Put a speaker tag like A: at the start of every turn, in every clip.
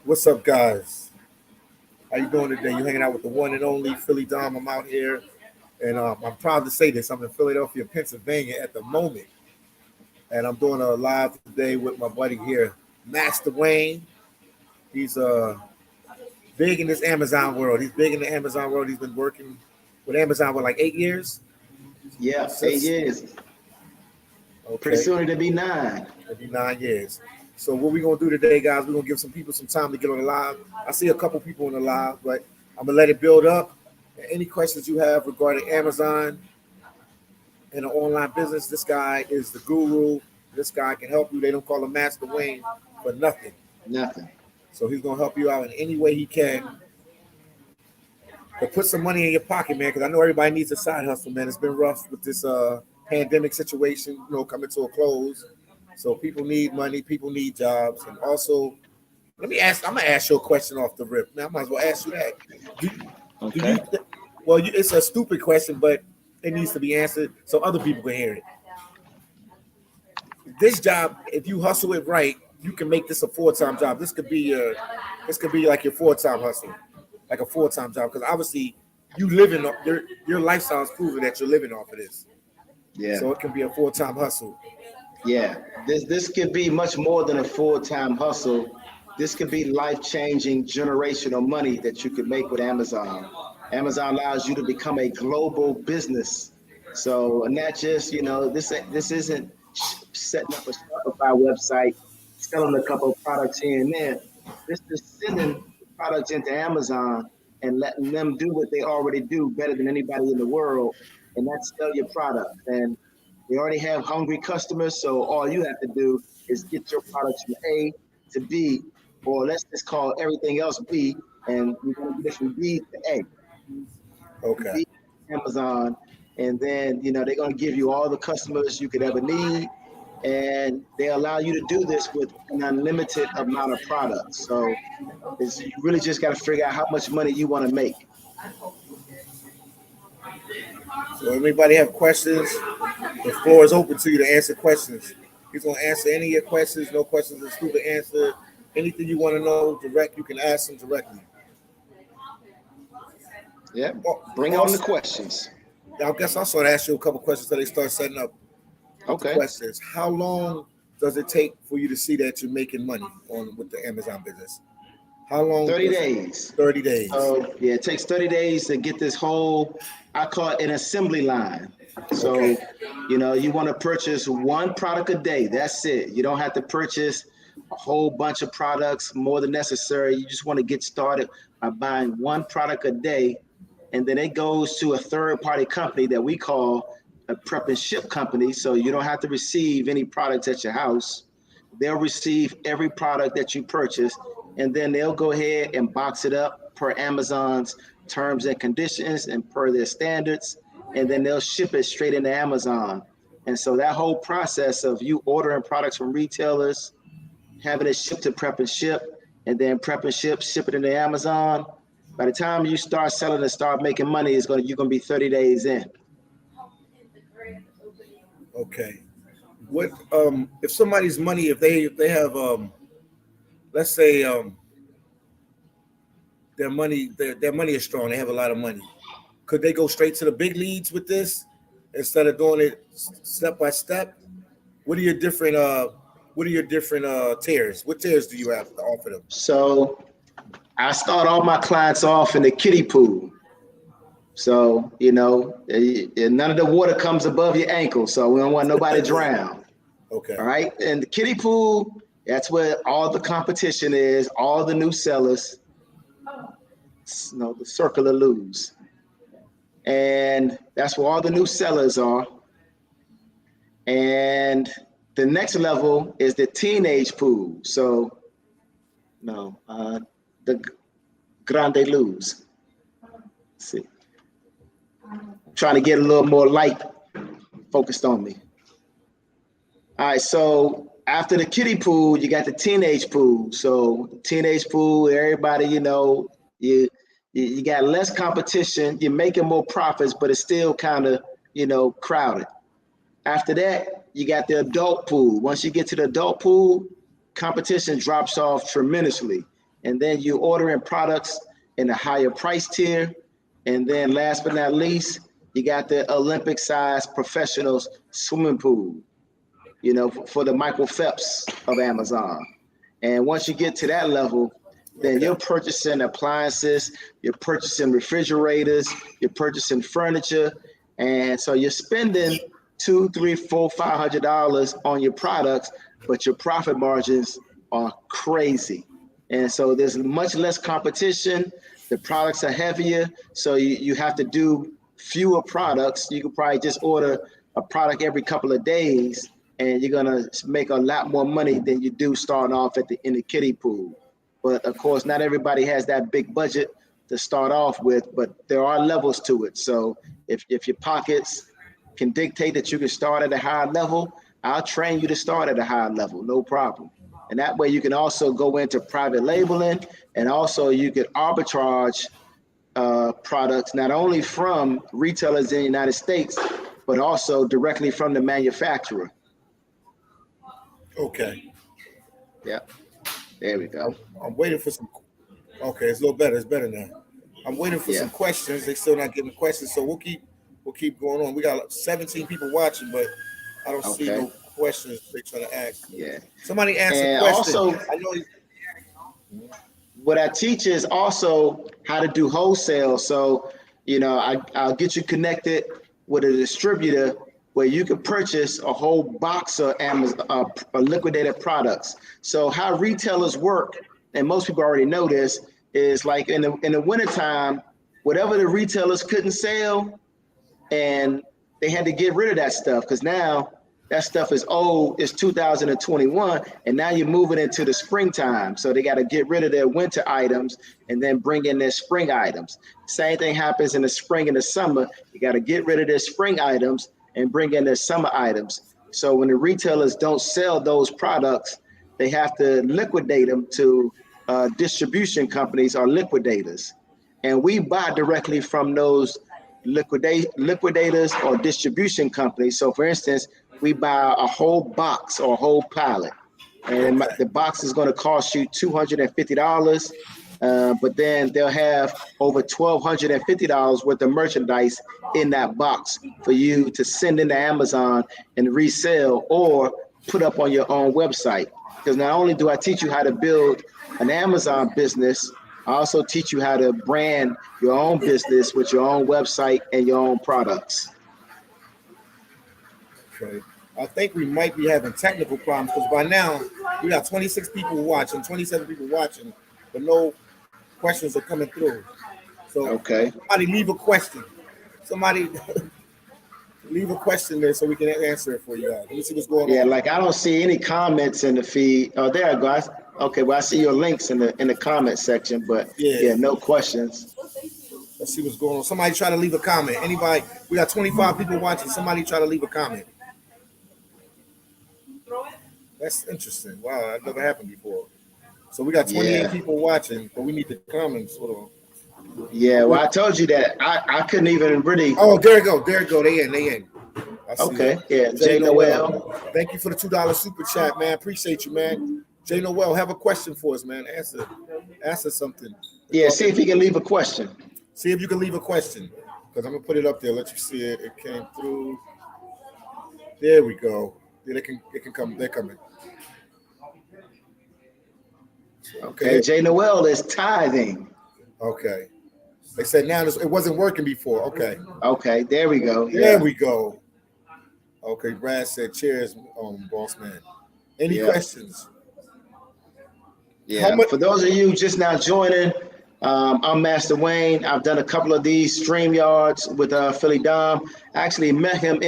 A: What's up, guys? How you doing today? You hanging out with the one and only PhillyDom. I'm out here, and I'm proud to say this. I'm in Philadelphia, Pennsylvania at the moment, and I'm doing a live today with my buddy here, Master Wayne. He's big in this Amazon world. He's big in the Amazon world. He's been working with Amazon for like 8 years.
B: Yeah, 8 years.
A: Okay.
B: Pretty soon it'll be 9.
A: It'll be 9 years. So what we're gonna do today, guys, we're gonna give some people some time to get on the live. I see a couple people on the live, but I'm gonna let it build up. Any questions you have regarding Amazon and an online business, this guy is the guru. This guy can help you. They don't call him Master Wayne for nothing.
B: Nothing.
A: So he's gonna help you out in any way he can. But put some money in your pocket, man, because I know everybody needs a side hustle, man. It's been rough with this pandemic situation, coming to a close. So people need money, people need jobs, and also, I'm gonna ask you a question off the rip. Man, I might as well ask you that. It's a stupid question, but it needs to be answered so other people can hear it. This job, if you hustle it right, you can make this a full-time job. This could be like your full-time hustle, like a full-time job, because obviously you living your lifestyle is proving that you're living off of this.
B: Yeah.
A: So it can be a full-time hustle.
B: Yeah. This could be much more than a full-time hustle. This could be life-changing generational money that you could make with Amazon. Amazon allows you to become a global business. So, and not just, this isn't setting up a Shopify website, selling a couple of products here and there. This is sending products into Amazon and letting them do what they already do better than anybody in the world, and that's sell your product. And they already have hungry customers, so all you have to do is get your products from A to B, or let's just call everything else B, and you're going to get it from B to A.
A: Okay.
B: B to Amazon, and then they're going to give you all the customers you could ever need, and they allow you to do this with an unlimited amount of products. So you really just got to figure out how much money you want to make.
A: So anybody have questions? The floor is open to you to answer questions. He's going to answer any of your questions. No questions are stupid answer. Anything you want to know direct, you can ask him directly.
B: Yeah, bring on the questions.
A: I guess I'll sort of ask you a couple questions until they start setting up.
B: Okay.
A: Questions. How long does it take for you to see that you're making money with the Amazon business? How long?
B: 30 days.
A: 30 days.
B: So yeah, it takes 30 days to get this whole, I call it an assembly line. So,
A: okay.
B: You want to purchase one product a day. That's it. You don't have to purchase a whole bunch of products more than necessary. You just want to get started by buying one product a day. And then it goes to a third-party company that we call a prep and ship company. So you don't have to receive any products at your house. They'll receive every product that you purchase, and then they'll go ahead and box it up per Amazon's terms and conditions and per their standards, and then they'll ship it straight into Amazon. And so that whole process of you ordering products from retailers, having it shipped to prep and ship, and then prep and ship it into Amazon, by the time you start selling and start making money, you're gonna be 30 days in.
A: Okay. What if somebody's money, if they have let's say their money is strong, they have a lot of money, could they go straight to the big leads with this instead of doing it step by step? What are your different tiers? What tiers do you have to offer them?
B: So I start all my clients off in the kiddie pool. So, none of the water comes above your ankle. So we don't want nobody to drown.
A: Okay.
B: All right. And the kiddie pool, that's where all the competition is, all the new sellers, the circle of lose. And that's where all the new sellers are. And the next level is the teenage pool. So, the grande lose. Let's see. Trying to get a little more light focused on me. All right, so after the kiddie pool, you got the teenage pool. So teenage pool, everybody, you got less competition, you're making more profits, but it's still kind of, crowded. After that, you got the adult pool. Once you get to the adult pool, competition drops off tremendously. And then you ordering products in a higher price tier. And then last but not least, you got the Olympic sized professionals swimming pool, you know, for the Michael Phelps of Amazon. And once you get to that level, then you're purchasing appliances, you're purchasing refrigerators, you're purchasing furniture. And so you're spending $200, $300, $400, $500 on your products, but your profit margins are crazy. And so there's much less competition. The products are heavier. So you have to do fewer products. You could probably just order a product every couple of days, and you're gonna make a lot more money than you do starting off in the kiddie pool. But of course, not everybody has that big budget to start off with, but there are levels to it. So if your pockets can dictate that you can start at a high level, I'll train you to start at a high level, no problem. And that way you can also go into private labeling, and also you can arbitrage products, not only from retailers in the United States, but also directly from the manufacturer.
A: Okay.
B: Yeah. There we go.
A: I'm waiting for some. Okay, it's a little better. It's better now. I'm waiting for some questions. They still not giving questions, so we'll keep going on. We got 17 people watching, but I don't see no questions they're trying to ask.
B: Yeah.
A: Somebody asked a question. Also, I know.
B: What I teach is also how to do wholesale. So, you know, I'll get you connected with a distributor where you can purchase a whole box of Amazon liquidated products. So how retailers work, and most people already know this, is like in the wintertime, whatever the retailers couldn't sell, and they had to get rid of that stuff, because now that stuff is old. It's 2021, and now you're moving into the springtime. So they got to get rid of their winter items and then bring in their spring items. Same thing happens in the spring and the summer. You got to get rid of their spring items and bring in their summer items. So when the retailers don't sell those products, they have to liquidate them to distribution companies or liquidators. And we buy directly from those liquidators or distribution companies. So for instance, we buy a whole box or a whole pallet, and the box is going to cost you $250, but then they'll have over $1,250 worth of merchandise in that box for you to send into Amazon and resell or put up on your own website. Because not only do I teach you how to build an Amazon business, I also teach you how to brand your own business with your own website and your own products.
A: Okay. I think we might be having technical problems, because by now we got 26 people watching, 27 people watching, but no questions are coming through. So somebody leave a question. Somebody leave a question there so we can answer it for you guys. Let me see what's going on.
B: Yeah, like I don't see any comments in the feed. Oh, there I go. Okay, well I see your links in the comment section, but yeah, no questions.
A: Let's see what's going on. Somebody try to leave a comment. Anybody? We got 25 people watching. Somebody try to leave a comment. That's interesting. Wow, that never happened before. So we got 28 people watching, but we need the comments. Hold on.
B: Yeah, well, I told you that I couldn't even really.
A: Oh, there you go. There you go. They in.
B: Okay. Yeah, Jay Noel.
A: Thank you for the $2 super chat, man. Appreciate you, man. Jay Noel, have a question for us, man. Answer something.
B: Yeah, see if you can leave a question.
A: See if you can leave a question, because I'm gonna put it up there. Let you see it. It came through. There we go. Yeah, it can come. They're coming.
B: Okay. Jay Noel is tithing.
A: Okay. They said now it wasn't working before. Okay.
B: Okay. There we go.
A: There we go. Okay. Brad said, "Cheers, boss man." Any questions?
B: Yeah. For those of you just now joining, I'm Master Wayne. I've done a couple of these StreamYards with PhillyDom. I actually met him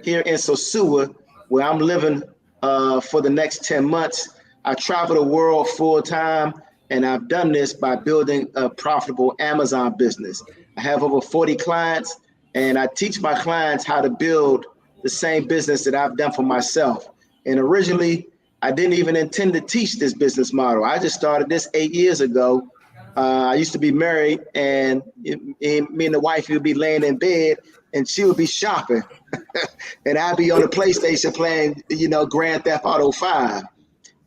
B: here in Sosua, where I'm living for the next 10 months. I travel the world full time, and I've done this by building a profitable Amazon business. I have over 40 clients, and I teach my clients how to build the same business that I've done for myself. And originally, I didn't even intend to teach this business model. I just started this 8 years ago. I used to be married, and me and the wife would be laying in bed, and she would be shopping, and I'd be on the PlayStation playing, Grand Theft Auto 5.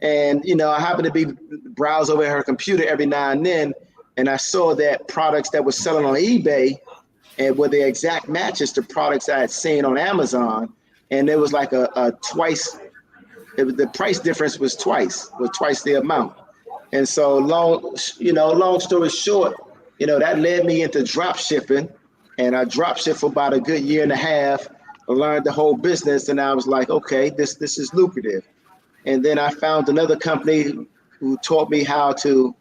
B: And, you know, I happened to be browse over her computer every now and then, and I saw that products that were selling on eBay and were the exact matches to products I had seen on Amazon. And there was like a twice, the price difference was twice the amount. And so long story short, you know, that led me into drop shipping, and I drop shipped for about a good year and a half. I learned the whole business, and I was like, okay, this is lucrative. And then I found another company who taught me how to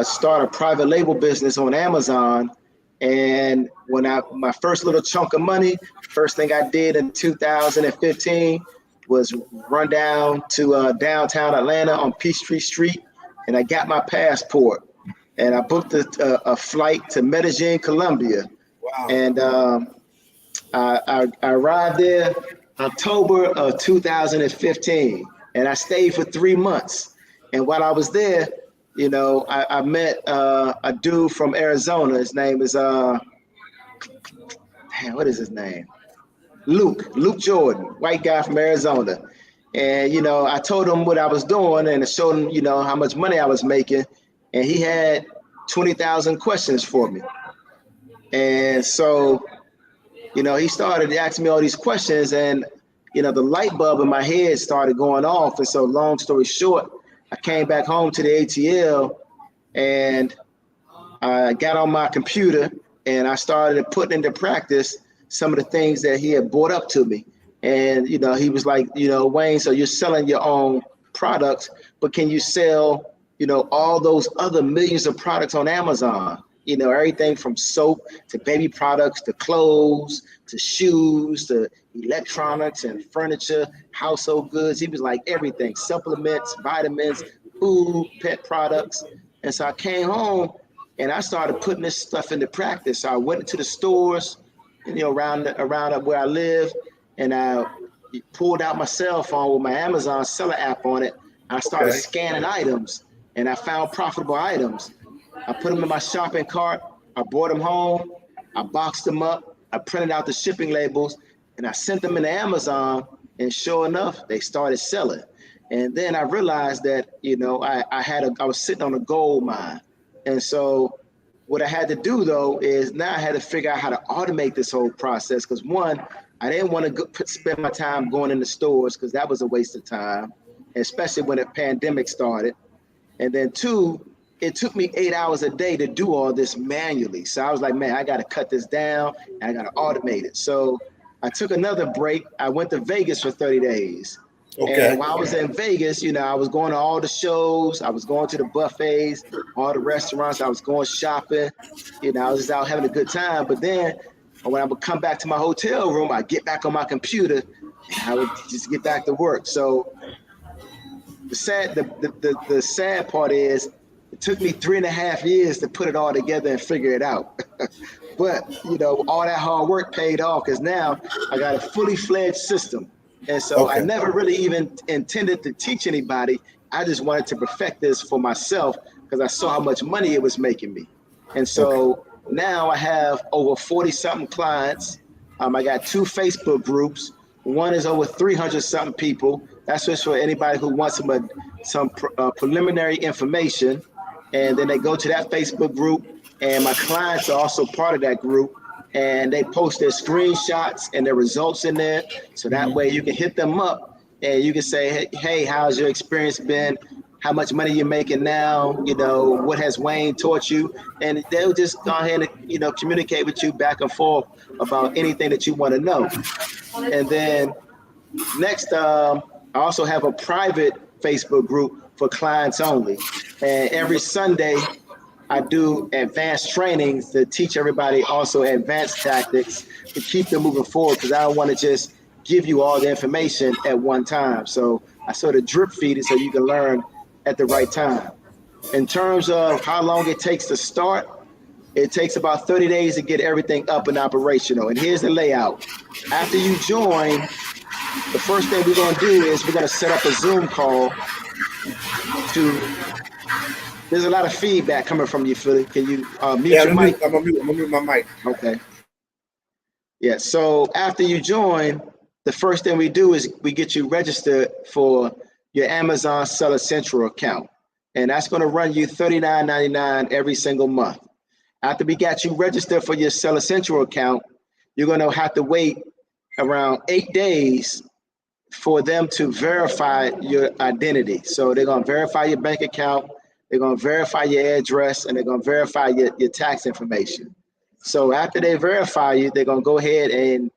B: start a private label business on Amazon. And when my first little chunk of money, first thing I did in 2015 was run down to downtown Atlanta on Peachtree Street, and I got my passport, and I booked a flight to Medellin, Colombia.
A: Wow.
B: And I arrived there October of 2015, and I stayed for 3 months. And while I was there, you know, I met a dude from Arizona. His name is what is his name? Luke Jordan, white guy from Arizona. And, you know, I told him what I was doing, and I showed him, you know, how much money I was making. And he had 20,000 questions for me. And so, you know, he started asking me all these questions, and, you know, the light bulb in my head started going off. And so long story short, I came back home to the ATL, and I got on my computer, and I started putting into practice some of the things that he had brought up to me. And, you know, he was like, you know, Wayne, so you're selling your own products, but can you sell, you know, all those other millions of products on Amazon? You know, everything from soap to baby products to clothes to shoes to electronics and furniture, household goods. He was like everything, supplements, vitamins, food, pet products. And so I came home and I started putting this stuff into practice. So I went into the stores, you know, around where I live, and I pulled out my cell phone with my Amazon seller app on it. I started scanning items, and I found profitable items. I put them in my shopping cart. I brought them home. I boxed them up. I printed out the shipping labels, and I sent them into Amazon. And sure enough, they started selling. And then I realized that, you know, I was sitting on a gold mine. And so what I had to do, though, is now I had to figure out how to automate this whole process. Because one, I didn't want to spend my time going in the stores, because that was a waste of time, especially when the pandemic started. And then two, it took me 8 hours a day to do all this manually. So I was like, man, I got to cut this down and I got to automate it. So I took another break. I went to Vegas for 30 days. Okay. And while I was in Vegas, you know, I was going to all the shows. I was going to the buffets, all the restaurants. I was going shopping. You know, I was just out having a good time. But then when I would come back to my hotel room, I'd get back on my computer and I would just get back to work. So the sad part is, it took me 3.5 years to put it all together and figure it out. But, you know, all that hard work paid off, because now I got a fully fledged system. And so I never really even intended to teach anybody. I just wanted to perfect this for myself, because I saw how much money it was making me. And so now I have over 40 something clients. I got 2 Facebook groups. One is over 300 something people. That's just for anybody who wants some preliminary information. And then they go to that Facebook group, and my clients are also part of that group, and they post their screenshots and their results in there. So that way you can hit them up and you can say, hey, how's your experience been? How much money you're making now? You know, what has Wayne taught you? And they'll just go ahead and, you know, communicate with you back and forth about anything that you want to know. And then next, I also have a private Facebook group for clients only. And every Sunday, I do advanced trainings to teach everybody also advanced tactics to keep them moving forward, because I don't want to just give you all the information at one time. So I sort of drip feed it so you can learn at the right time. In terms of how long it takes to start, it takes about 30 days to get everything up and operational. And here's the layout. After you join, the first thing we're going to do is we're going to set up a Zoom call to. There's a lot of feedback coming from you, Philly. Can you mute your mic?
A: I'm gonna mute my mic.
B: Okay. Yeah. So after you join, the first thing we do is we get you registered for your Amazon Seller Central account. And that's going to run you $39.99 every single month. After we got you registered for your Seller Central account, you're going to have to wait around 8 days for them to verify your identity. So they're going to verify your bank account, they're going to verify your address, and they're going to verify your tax information. So after they verify you, they're going to go ahead and,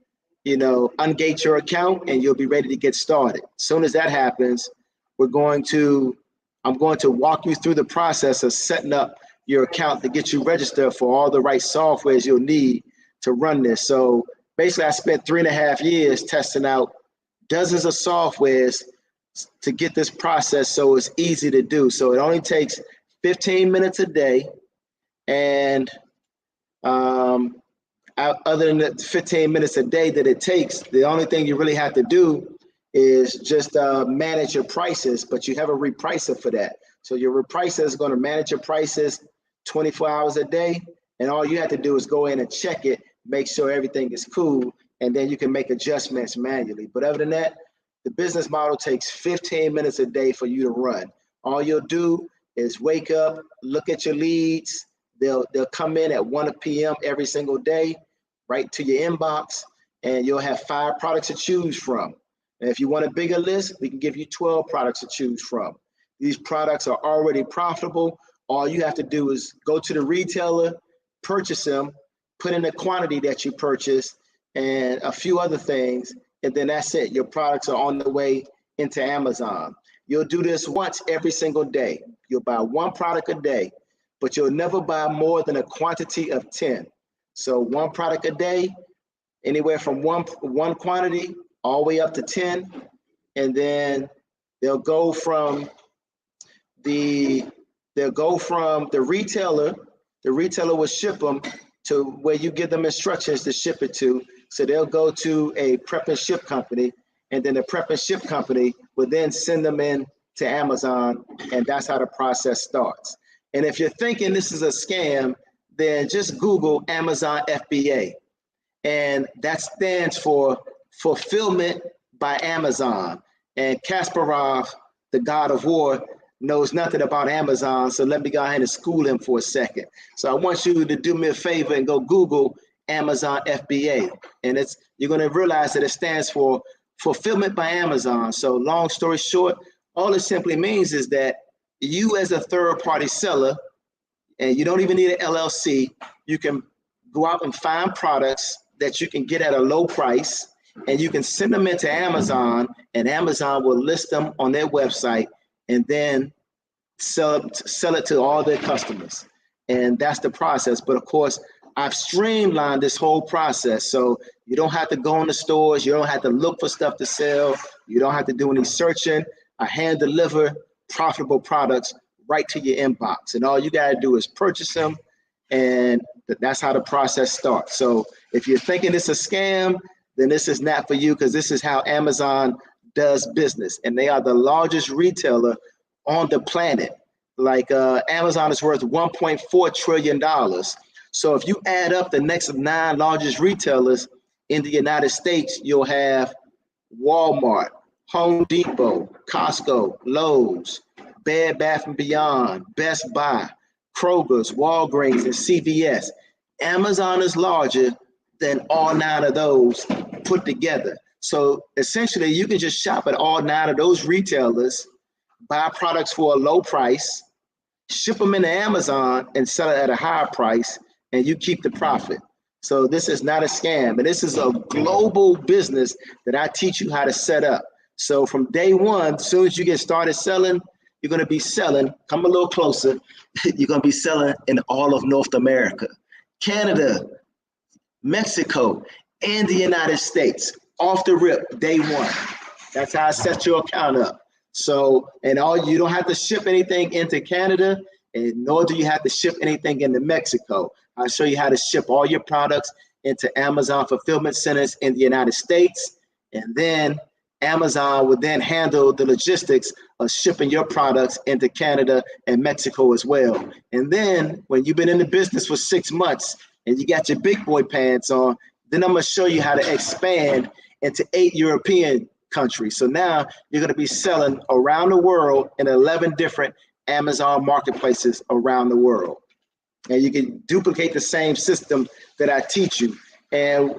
B: ungate your account, and you'll be ready to get started. As soon as that happens, I'm going to walk you through the process of setting up your account to get you registered for all the right softwares you'll need to run this. So basically, I spent 3.5 years testing out dozens of softwares to get this process so it's easy to do. So it only takes 15 minutes a day. And other than the 15 minutes a day that it takes, the only thing you really have to do is just manage your prices, but you have a repricer for that. So your repricer is going to manage your prices 24 hours a day. And all you have to do is go in and check it, make sure everything is cool, and then you can make adjustments manually. But other than that, the business model takes 15 minutes a day for you to run. All you'll do is wake up, look at your leads. They'll come in at 1 p.m. every single day, right to your inbox, and you'll have 5 products to choose from. And if you want a bigger list, we can give you 12 products to choose from. These products are already profitable. All you have to do is go to the retailer, purchase them, put in the quantity that you purchased, and a few other things, and then that's it. Your products are on the way into Amazon. You'll do this once every single day. You'll buy 1 product a day, but you'll never buy more than a quantity of 10. So 1 product a day, anywhere from one quantity all the way up to 10, and then they'll go from the retailer. The retailer will ship them to where you give them instructions to ship it to. So they'll go to a prep and ship company, and then the prep and ship company will then send them in to Amazon, and that's how the process starts. And if you're thinking this is a scam, then just Google Amazon FBA. And that stands for Fulfillment by Amazon. And Kasparov, the god of war, knows nothing about Amazon, so let me go ahead and school him for a second. So I want you to do me a favor and go Google Amazon FBA. And you're going to realize that it stands for Fulfillment by Amazon. So long story short, all it simply means is that you as a third-party seller, and you don't even need an LLC, you can go out and find products that you can get at a low price, and you can send them into Amazon, and Amazon will list them on their website and then sell it to all their customers. And that's the process. But of course, I've streamlined this whole process. So you don't have to go in the stores. You don't have to look for stuff to sell. You don't have to do any searching. I hand deliver profitable products right to your inbox. And all you got to do is purchase them. And that's how the process starts. So if you're thinking it's a scam, then this is not for you, because this is how Amazon does business. And they are the largest retailer on the planet. Like Amazon is worth $1.4 trillion. So if you add up the next 9 largest retailers in the United States, you'll have Walmart, Home Depot, Costco, Lowe's, Bed Bath & Beyond, Best Buy, Kroger's, Walgreens, and CVS. Amazon is larger than all 9 of those put together. So essentially, you can just shop at all 9 of those retailers, buy products for a low price, ship them into Amazon, and sell it at a higher price, and you keep the profit. So this is not a scam, and this is a global business that I teach you how to set up. So from day one, as soon as you get started selling, you're going to be selling, come a little closer, you're going to be selling in all of North America, Canada, Mexico, and the United States, off the rip, day one. That's how I set your account up. So, and you don't have to ship anything into Canada, and nor do you have to ship anything into Mexico. I'll show you how to ship all your products into Amazon fulfillment centers in the United States, and then Amazon would then handle the logistics of shipping your products into Canada and Mexico as well. And then when you've been in the business for 6 months and you got your big boy pants on, then I'm gonna show you how to expand into 8 European country. So now you're going to be selling around the world in 11 different Amazon marketplaces around the world. And you can duplicate the same system that I teach you. And,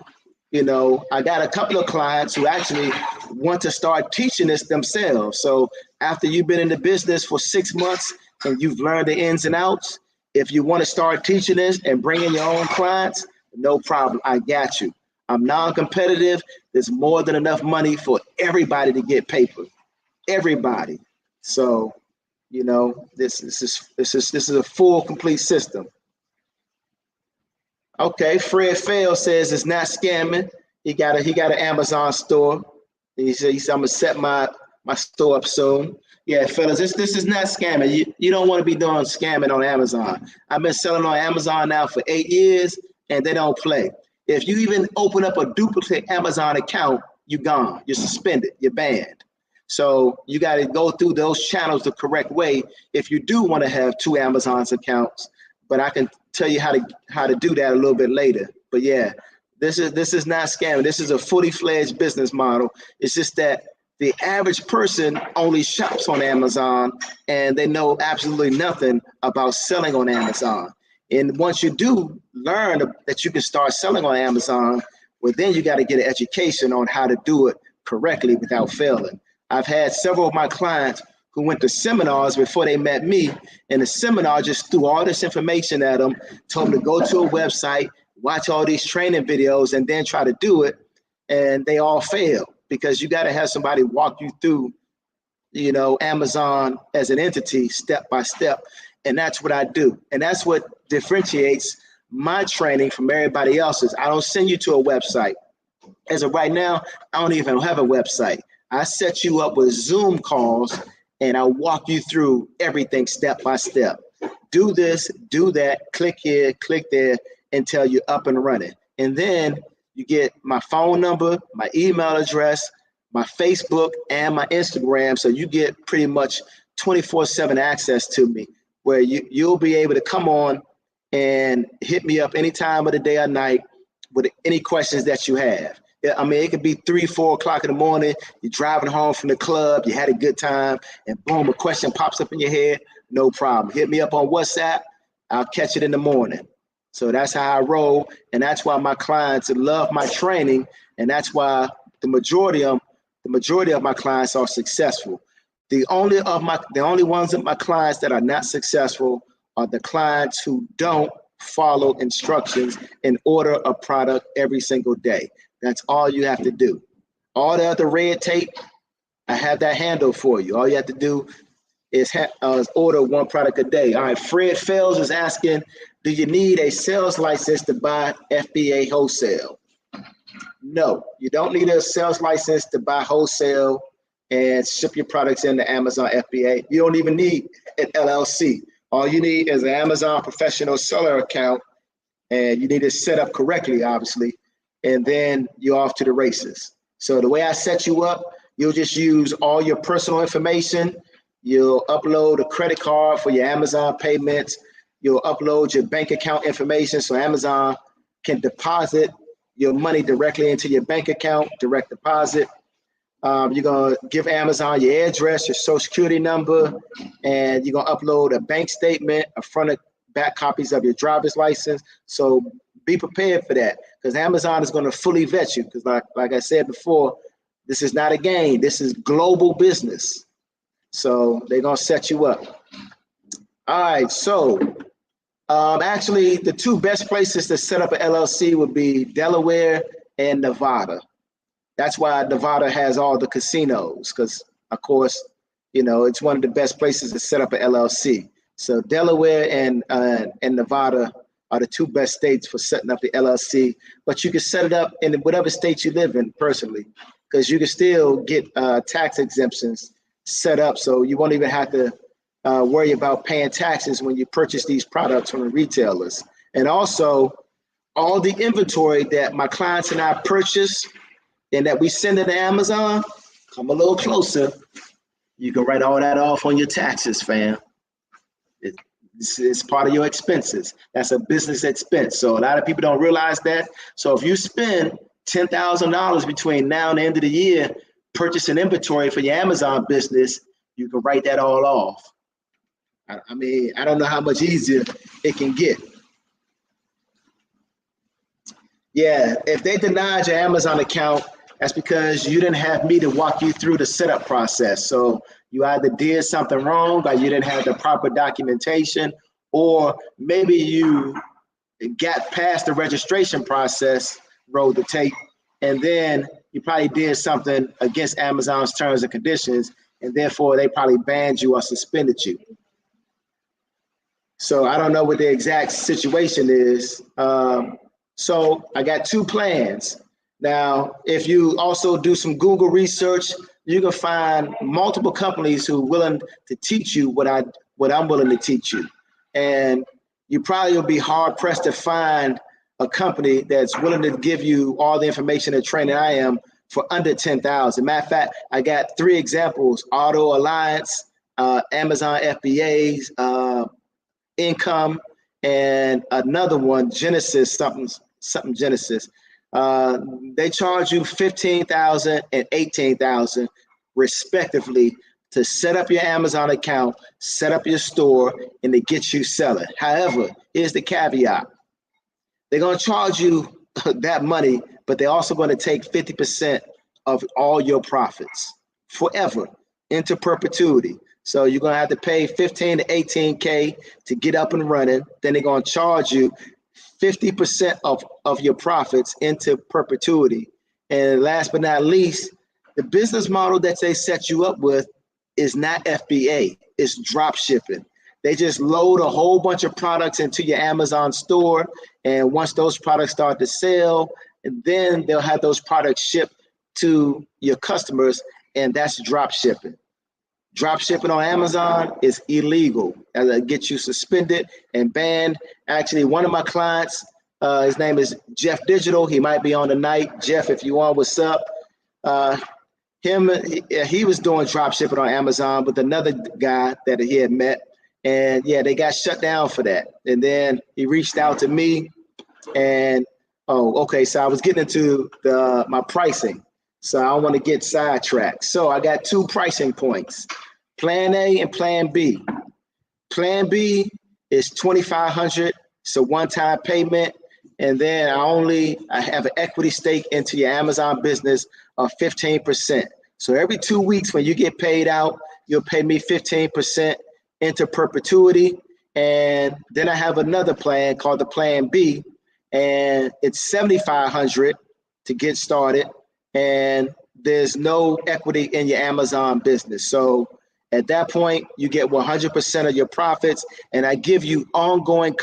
B: you know, I got a couple of clients who actually want to start teaching this themselves. So after you've been in the business for 6 months and you've learned the ins and outs, if you want to start teaching this and bring in your own clients, no problem. I got you. I'm non-competitive. There's more than enough money for everybody to get paper. Everybody. So, you know, this is a full, complete system. Okay, Fred Fail says it's not scamming. He got an Amazon store. He said I'm gonna set my store up soon. Yeah, fellas, this is not scamming. You don't want to be doing scamming on Amazon. I've been selling on Amazon now for 8 years, and they don't play. If you even open up a duplicate Amazon account, you're gone. You're suspended. You're banned. So you got to go through those channels the correct way if you do want to have 2 Amazon's accounts. But I can tell you how to do that a little bit later. But yeah, this is not scamming. This is a fully fledged business model. It's just that the average person only shops on Amazon and they know absolutely nothing about selling on Amazon. And once you do learn that you can start selling on Amazon, well, then you got to get an education on how to do it correctly without failing. I've had several of my clients who went to seminars before they met me, and the seminar just threw all this information at them, told them to go to a website, watch all these training videos, and then try to do it, and they all failed because you got to have somebody walk you through, you know, Amazon as an entity step by step, and that's what I do, and that's what differentiates my training from everybody else's. I don't send you to a website. As of right now, I don't even have a website. I set you up with Zoom calls and I walk you through everything step by step. Do this, do that, click here, click there until you're up and running. And then you get my phone number, my email address, my Facebook, and my Instagram. So you get pretty much 24/7 access to me where you'll be able to come on and hit me up any time of the day or night with any questions that you have. I mean, it could be 3, 4 o'clock in the morning. You're driving home from the club. You had a good time, and boom, a question pops up in your head. No problem. Hit me up on WhatsApp. I'll catch it in the morning. So that's how I roll, and that's why my clients love my training, and that's why the majority of my clients are successful. The only ones of my clients that are not successful are the clients who don't follow instructions and order a product every single day. That's all you have to do. All the other red tape, I have that handle for you. All you have to do is order 1 product a day. All right, Fred Fells is asking, do you need a sales license to buy FBA wholesale? No, you don't need a sales license to buy wholesale and ship your products into Amazon FBA. You don't even need an LLC. All you need is an Amazon professional seller account, and you need it set up correctly, obviously, and then you're off to the races. So the way I set you up, you'll just use all your personal information. You'll upload a credit card for your Amazon payments. You'll upload your bank account information so Amazon can deposit your money directly into your bank account, direct deposit. You're gonna give Amazon your address, your social security number, and you're gonna upload a bank statement, a front and back copies of your driver's license. So be prepared for that, because Amazon is gonna fully vet you. Because like I said before, this is not a game. This is global business. So they're gonna set you up. All right, so actually the 2 best places to set up an LLC would be Delaware and Nevada. That's why Nevada has all the casinos, because of course, you know, it's one of the best places to set up an LLC. So Delaware and Nevada are the 2 best states for setting up the LLC, but you can set it up in whatever state you live in personally, because you can still get tax exemptions set up. So you won't even have to worry about paying taxes when you purchase these products from the retailers. And also all the inventory that my clients and I purchase and that we send it to Amazon, come a little closer, you can write all that off on your taxes, fam. It's part of your expenses. That's a business expense. So a lot of people don't realize that. So if you spend $10,000 between now and the end of the year purchasing inventory for your Amazon business, you can write that all off. I mean, I don't know how much easier it can get. Yeah, if they denied your Amazon account, that's because you didn't have me to walk you through the setup process. So you either did something wrong, or you didn't have the proper documentation, or maybe you got past the registration process, rolled the tape, and then you probably did something against Amazon's terms and conditions, and therefore they probably banned you or suspended you. So I don't know what the exact situation is. So I got two plans. Now, if you also do some Google research, you can find multiple companies who are willing to teach you what I'm willing to teach you. And you probably will be hard pressed to find a company that's willing to give you all the information and training I am for under 10,000. Matter of fact, I got 3 examples: Auto Alliance, Amazon FBA's, Income, and another one, Genesis, something Genesis. They charge you $15,000 and $18,000 respectively to set up your Amazon account, set up your store, and to get you selling. However, here's the caveat. They're going to charge you that money, but they're also going to take 50% of all your profits forever into perpetuity. So you're going to have to pay 15 to 18K to get up and running. Then they're going to charge you 50% of your profits into perpetuity. And last but not least, the business model that they set you up with is not FBA, it's drop shipping. They just load a whole bunch of products into your Amazon store, and once those products start to sell, and then they'll have those products shipped to your customers, and that's drop shipping. Drop shipping on Amazon is illegal. It'll get you suspended and banned. Actually, one of my clients, his name is Jeff Digital. He might be on tonight. Jeff, if you on, what's up? He was doing drop shipping on Amazon with another guy that he had met. And yeah, they got shut down for that. And then he reached out to me and, so I was getting into my pricing. So I don't want to get sidetracked. So I got 2 pricing points, Plan A and Plan B. Plan B is $2,500. It's a one-time payment. And then I have an equity stake into your Amazon business of 15%. So every 2 weeks when you get paid out, you'll pay me 15% into perpetuity. And then I have another plan called the Plan B, and it's $7,500 to get started. And there's no equity in your Amazon business. So at that point, you get 100% of your profits, and I give you ongoing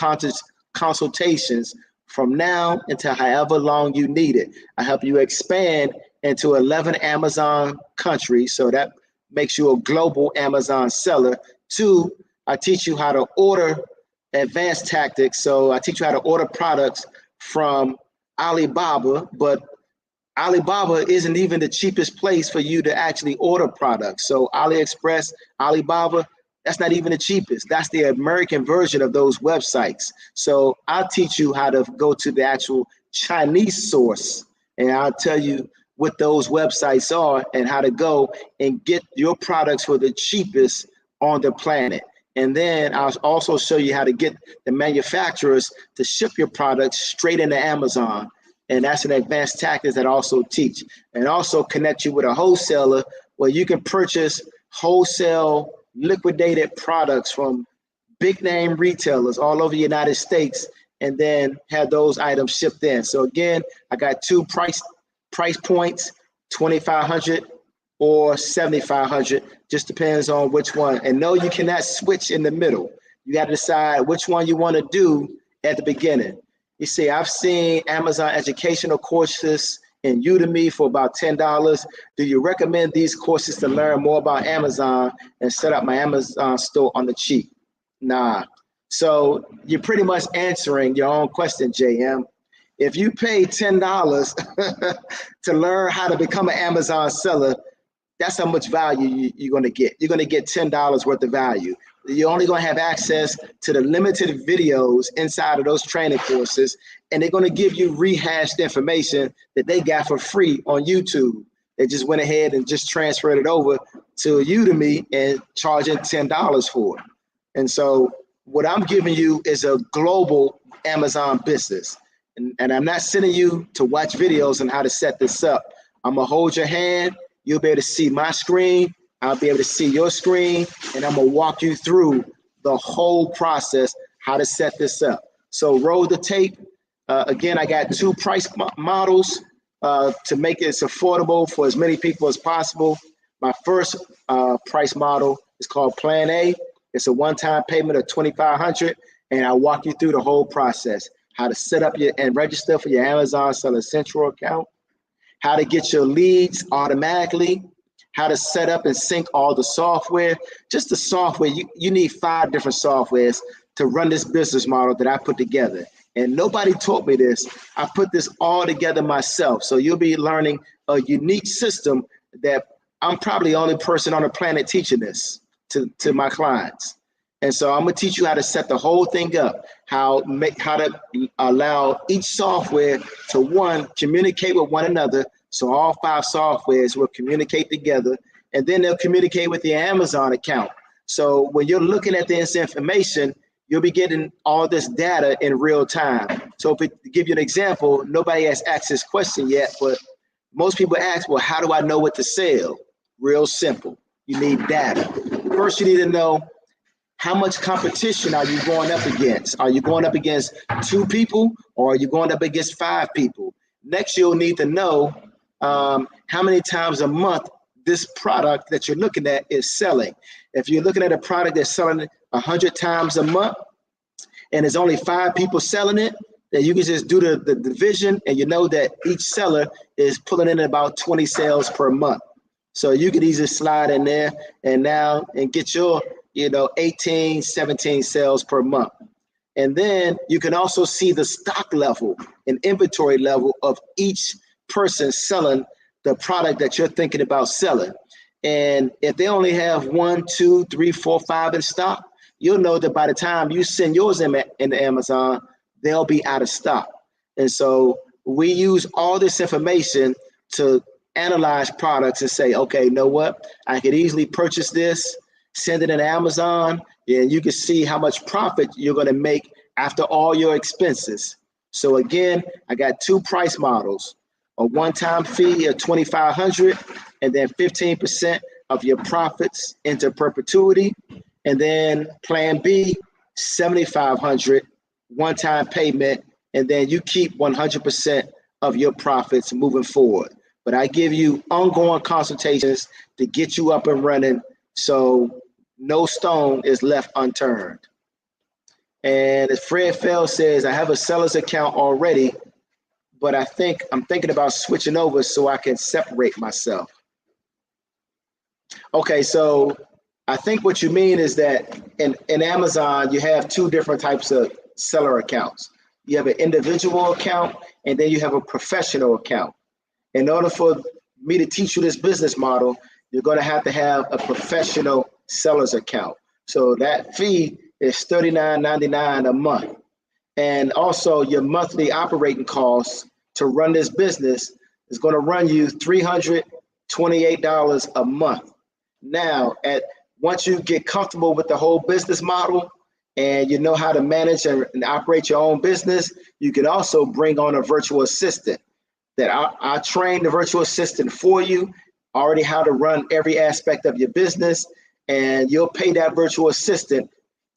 B: consultations from now until however long you need it. I help you expand into 11 Amazon countries, so that makes you a global Amazon seller. 2, I teach you how to order advanced tactics. So I teach you how to order products from Alibaba, but Alibaba isn't even the cheapest place for you to actually order products. So AliExpress, Alibaba, that's not even the cheapest. That's the American version of those websites. So I'll teach you how to go to the actual Chinese source, and I'll tell you what those websites are and how to go and get your products for the cheapest on the planet. And then I'll also show you how to get the manufacturers to ship your products straight into Amazon. And that's an advanced tactic that I also teach, and also connect you with a wholesaler where you can purchase wholesale liquidated products from big name retailers all over the United States, and then have those items shipped in. So again, I got 2 price points, $2,500 or $7,500, just depends on which one. And no, you cannot switch in the middle. You got to decide which one you want to do at the beginning. You see, I've seen Amazon educational courses in Udemy for about $10. Do you recommend these courses to learn more about Amazon and set up my Amazon store on the cheap? Nah. So you're pretty much answering your own question, JM. If you pay $10 to learn how to become an Amazon seller, that's how much value you're going to get. You're going to get $10 worth of value. You're only going to have access to the limited videos inside of those training courses, and they're going to give you rehashed information that they got for free on YouTube. They just went ahead and just transferred it over to Udemy and charging $10 for it. And so what I'm giving you is a global Amazon business. And I'm not sending you to watch videos on how to set this up. I'm gonna hold your hand. You'll be able to see my screen. I'll be able to see your screen, and I'm gonna walk you through the whole process, how to set this up. So roll the tape. Again, I got 2 price models to make it as affordable for as many people as possible. My first price model is called Plan A. It's a one-time payment of $2,500, and I'll walk you through the whole process, how to set up your and register for your Amazon Seller Central account, how to get your leads automatically, how to set up and sync all the software. Just the software, you need 5 different softwares to run this business model that I put together. And nobody taught me this. I put this all together myself. So you'll be learning a unique system that I'm probably the only person on the planet teaching this to my clients. And so I'm gonna teach you how to set the whole thing up, how to allow each software to, 1, communicate with one another. So all 5 softwares will communicate together, and then they'll communicate with the Amazon account. So when you're looking at this information, you'll be getting all this data in real time. So to give you an example, nobody has asked this question yet, but most people ask, well, how do I know what to sell? Real simple. You need data. First, you need to know how much competition are you going up against? Are you going up against 2 people, or are you going up against 5 people? Next, you'll need to know how many times a month this product that you're looking at is selling. If you're looking at a product that's selling 100 times a month and there's only 5 people selling it, then you can just do the division, and you know that each seller is pulling in about 20 sales per month. So you could easily slide in there and get your 18, 17 sales per month. And then you can also see the stock level and inventory level of each person selling the product that you're thinking about selling. And if they only have 1, 2, 3, 4, 5 in stock, you'll know that by the time you send yours into Amazon, they'll be out of stock. And so we use all this information to analyze products and say, okay, you know what? I could easily purchase this, send it in Amazon, and you can see how much profit you're going to make after all your expenses. So again, I got 2 price models, a one-time fee of $2,500, and then 15% of your profits into perpetuity. And then Plan B, $7,500, one-time payment, and then you keep 100% of your profits moving forward. But I give you ongoing consultations to get you up and running, so no stone is left unturned. And as Fred Fell says, I have a seller's account already, but I'm thinking about switching over so I can separate myself. Okay, so I think what you mean is that in Amazon, you have 2 different types of seller accounts. You have an individual account, and then you have a professional account. In order for me to teach you this business model, you're going to have a professional seller's account. So that fee is $39.99 a month. And also your monthly operating costs to run this business is going to run you $328 a month. Now, once you get comfortable with the whole business model and you know how to manage and operate your own business, you can also bring on a virtual assistant. That I train the virtual assistant for you, already how to run every aspect of your business, and you'll pay that virtual assistant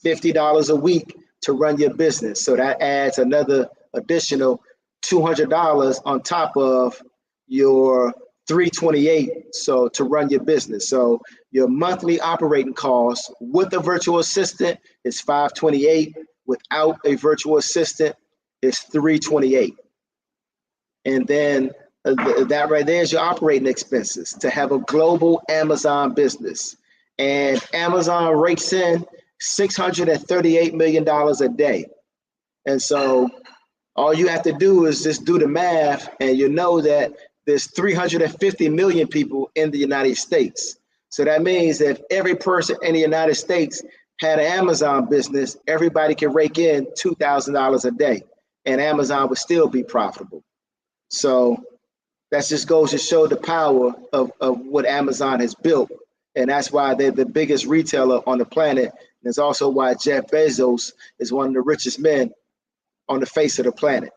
B: $50 a week to run your business. So that adds another additional $200 on top of your $328 so to run your business. So your monthly operating costs with a virtual assistant is $528. Without a virtual assistant, it's $328. And then that right there is your operating expenses to have a global Amazon business. And Amazon rakes in $638 million a day. And so all you have to do is just do the math, and you know that there's 350 million people in the United States. So that means that if every person in the United States had an Amazon business, everybody can rake in $2,000 a day, and Amazon would still be profitable. So that just goes to show the power of what Amazon has built. And that's why they're the biggest retailer on the planet. And it's also why Jeff Bezos is one of the richest men on the face of the planet.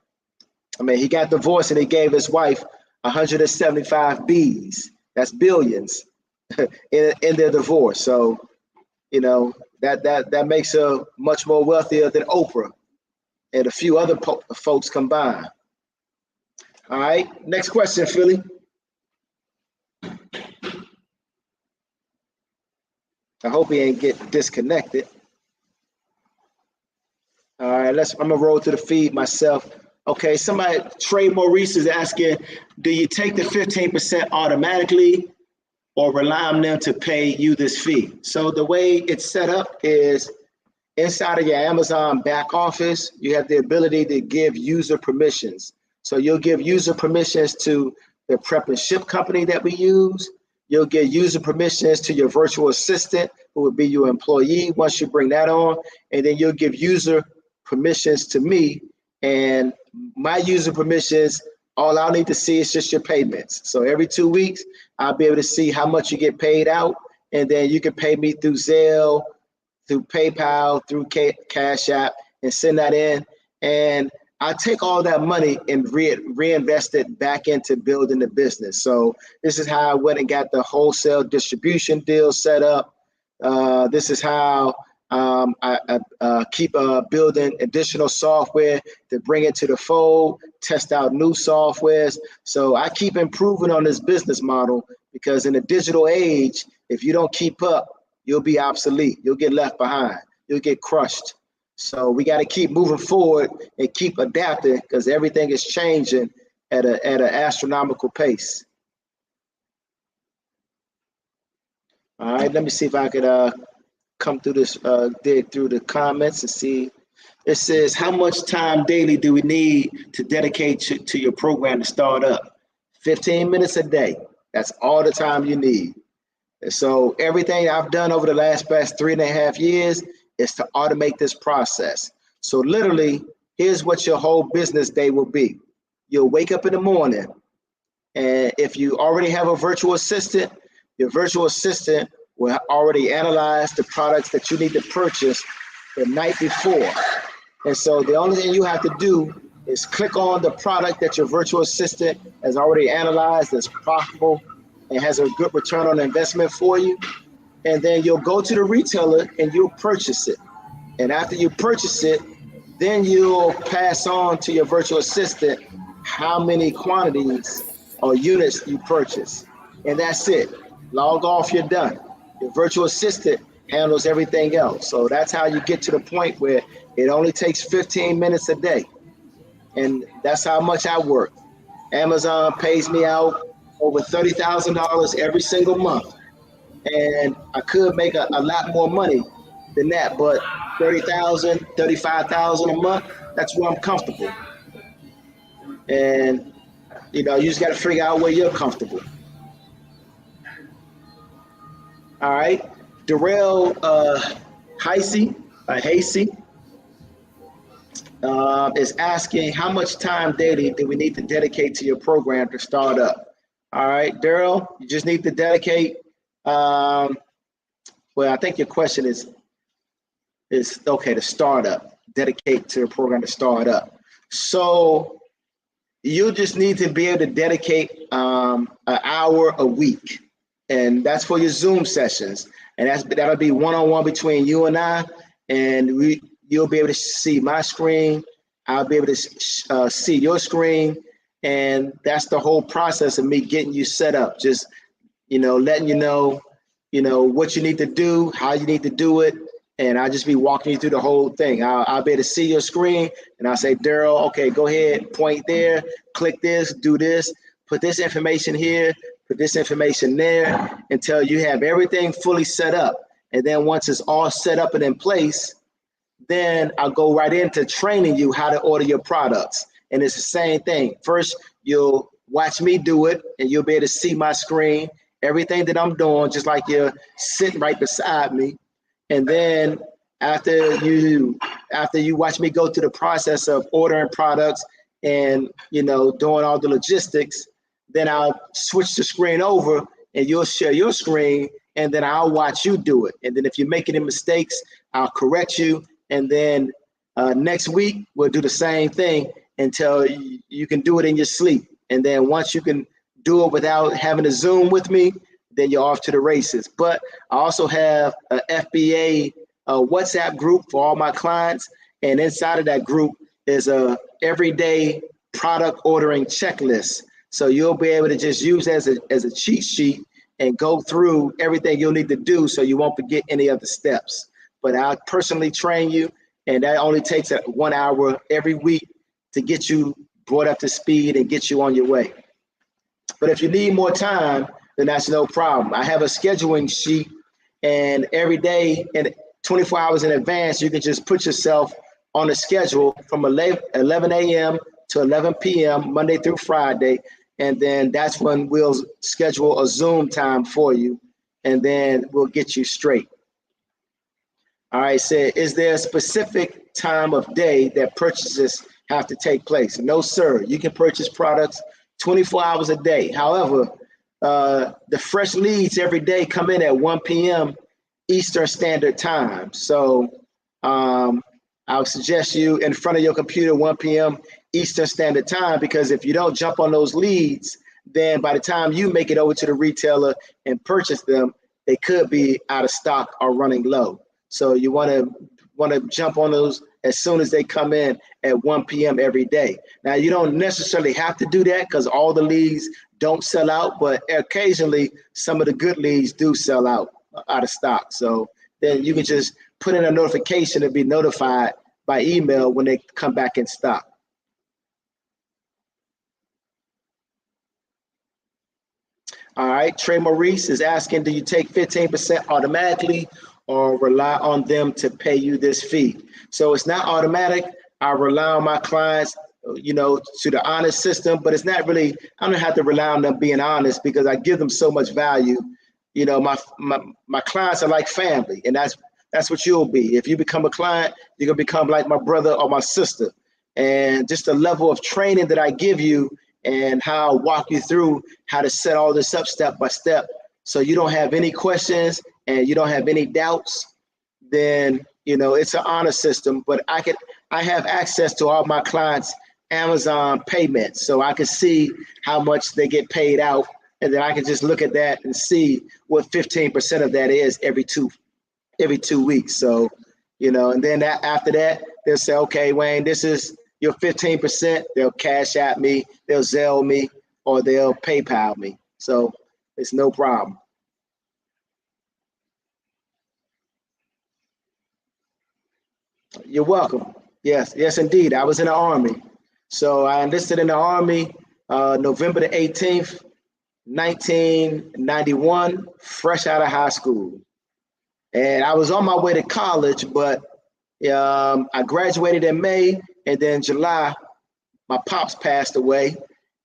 B: I mean, he got divorced and he gave his wife 175 B's. That's billions in their divorce. So, you know, that makes her much more wealthier than Oprah and a few other folks combined. All right, next question, Philly. I hope he ain't get disconnected. All right, I'm gonna roll to the feed myself. Okay, somebody, Trey Maurice is asking, do you take the 15% automatically or rely on them to pay you this fee? So the way it's set up is inside of your Amazon back office, you have the ability to give user permissions. So you'll give user permissions to the prep and ship company that we use. You'll get user permissions to your virtual assistant, who will be your employee once you bring that on. And then you'll give user permissions to me. And my user permissions, all I'll need to see is just your payments. So every 2 weeks, I'll be able to see how much you get paid out. And then you can pay me through Zelle, through PayPal, through Cash App, and send that in. And I take all that money and reinvest it back into building the business. So this is how I went and got the wholesale distribution deal set up. This is how I keep building additional software to bring it to the fold, test out new softwares. So I keep improving on this business model, because in the digital age, if you don't keep up, you'll be obsolete. You'll get left behind. You'll get crushed. So we got to keep moving forward and keep adapting, because everything is changing at an astronomical pace. All right, let me see if I could come through this, dig through the comments and see. It says, how much time daily do we need to dedicate to your program to start up? 15 minutes a day. That's all the time you need. And so everything I've done over the last 3.5 years is to automate this process. So literally, here's what your whole business day will be. You'll wake up in the morning, and if you already have a virtual assistant, your virtual assistant will already analyze the products that you need to purchase the night before. And so the only thing you have to do is click on the product that your virtual assistant has already analyzed that's profitable and has a good return on investment for you. And then you'll go to the retailer and you'll purchase it. And after you purchase it, then you'll pass on to your virtual assistant how many quantities or units you purchase. And that's it. Log off, you're done. Your virtual assistant handles everything else. So that's how you get to the point where it only takes 15 minutes a day. And that's how much I work. Amazon pays me out over $30,000 every single month. And I could make a lot more money than that, but 30,000, 35,000 a month, that's where I'm comfortable. And, you know, you just got to figure out where you're comfortable. All right. Darrell Hasey is asking, how much time daily do we need to dedicate to your program to start up? All right, Darrell, you just need to dedicate. Well, I think your question is okay, to start up, dedicate to a program to start up. So you just need to be able to dedicate an hour a week, and that's for your Zoom sessions. And that'll be one-on-one between you and I, and you'll be able to see my screen. I'll be able to see your screen, and that's the whole process of me getting you set up. Just, you know, letting you know, what you need to do, how you need to do it, and I'll just be walking you through the whole thing. I'll be able to see your screen, and I'll say, Darrell, okay, go ahead, point there, click this, do this, put this information here, put this information there, until you have everything fully set up. And then once it's all set up and in place, then I'll go right into training you how to order your products. And it's the same thing. First, you'll watch me do it, and you'll be able to see my screen, everything that I'm doing, just like you're sitting right beside me. And then after you watch me go through the process of ordering products and, doing all the logistics, then I'll switch the screen over and you'll share your screen, and then I'll watch you do it. And then if you're making any mistakes, I'll correct you. And then next week, we'll do the same thing until you can do it in your sleep. And then once you can do it without having to Zoom with me, then you're off to the races. But I also have a FBA WhatsApp group for all my clients. And inside of that group is a everyday product ordering checklist. So you'll be able to just use it as a cheat sheet and go through everything you'll need to do so you won't forget any of the steps. But I'll personally train you, and that only takes 1 hour every week to get you brought up to speed and get you on your way. But if you need more time, then that's no problem. I have a scheduling sheet, and every day and 24 hours in advance, you can just put yourself on a schedule from 11 a.m. to 11 p.m. Monday through Friday. And then that's when we'll schedule a Zoom time for you, and then we'll get you straight. All right, so is there a specific time of day that purchases have to take place? No, sir. You can purchase products 24 hours a day. However, the fresh leads every day come in at 1 p.m. Eastern Standard Time. So I would suggest you in front of your computer 1 p.m. Eastern Standard Time, because if you don't jump on those leads, then by the time you make it over to the retailer and purchase them, they could be out of stock or running low. So you want to jump on those as soon as they come in at 1 p.m. every day. Now, you don't necessarily have to do that because all the leads don't sell out, but occasionally some of the good leads do sell out of stock. So then you can just put in a notification to be notified by email when they come back in stock. All right, Trey Maurice is asking, do you take 15% automatically or rely on them to pay you this fee? So it's not automatic. I rely on my clients, to the honest system, but it's not really, I don't have to rely on them being honest because I give them so much value. My clients are like family, and that's what you'll be. If you become a client, you're gonna become like my brother or my sister. And just the level of training that I give you and how I walk you through how to set all this up step by step, so you don't have any questions and you don't have any doubts, then it's an honor system. But I have access to all my clients' Amazon payments, so I can see how much they get paid out, and then I can just look at that and see what 15% of that is every two weeks. So and then after that, they'll say, okay, Wayne, this is your 15%. They'll cash at me, they'll Zelle me, or they'll PayPal me. So it's no problem. You're welcome. Yes, indeed. I was in the Army. So I enlisted in the Army November the 18th, 1991, fresh out of high school. And I was on my way to college, but I graduated in May, and then July, my pops passed away.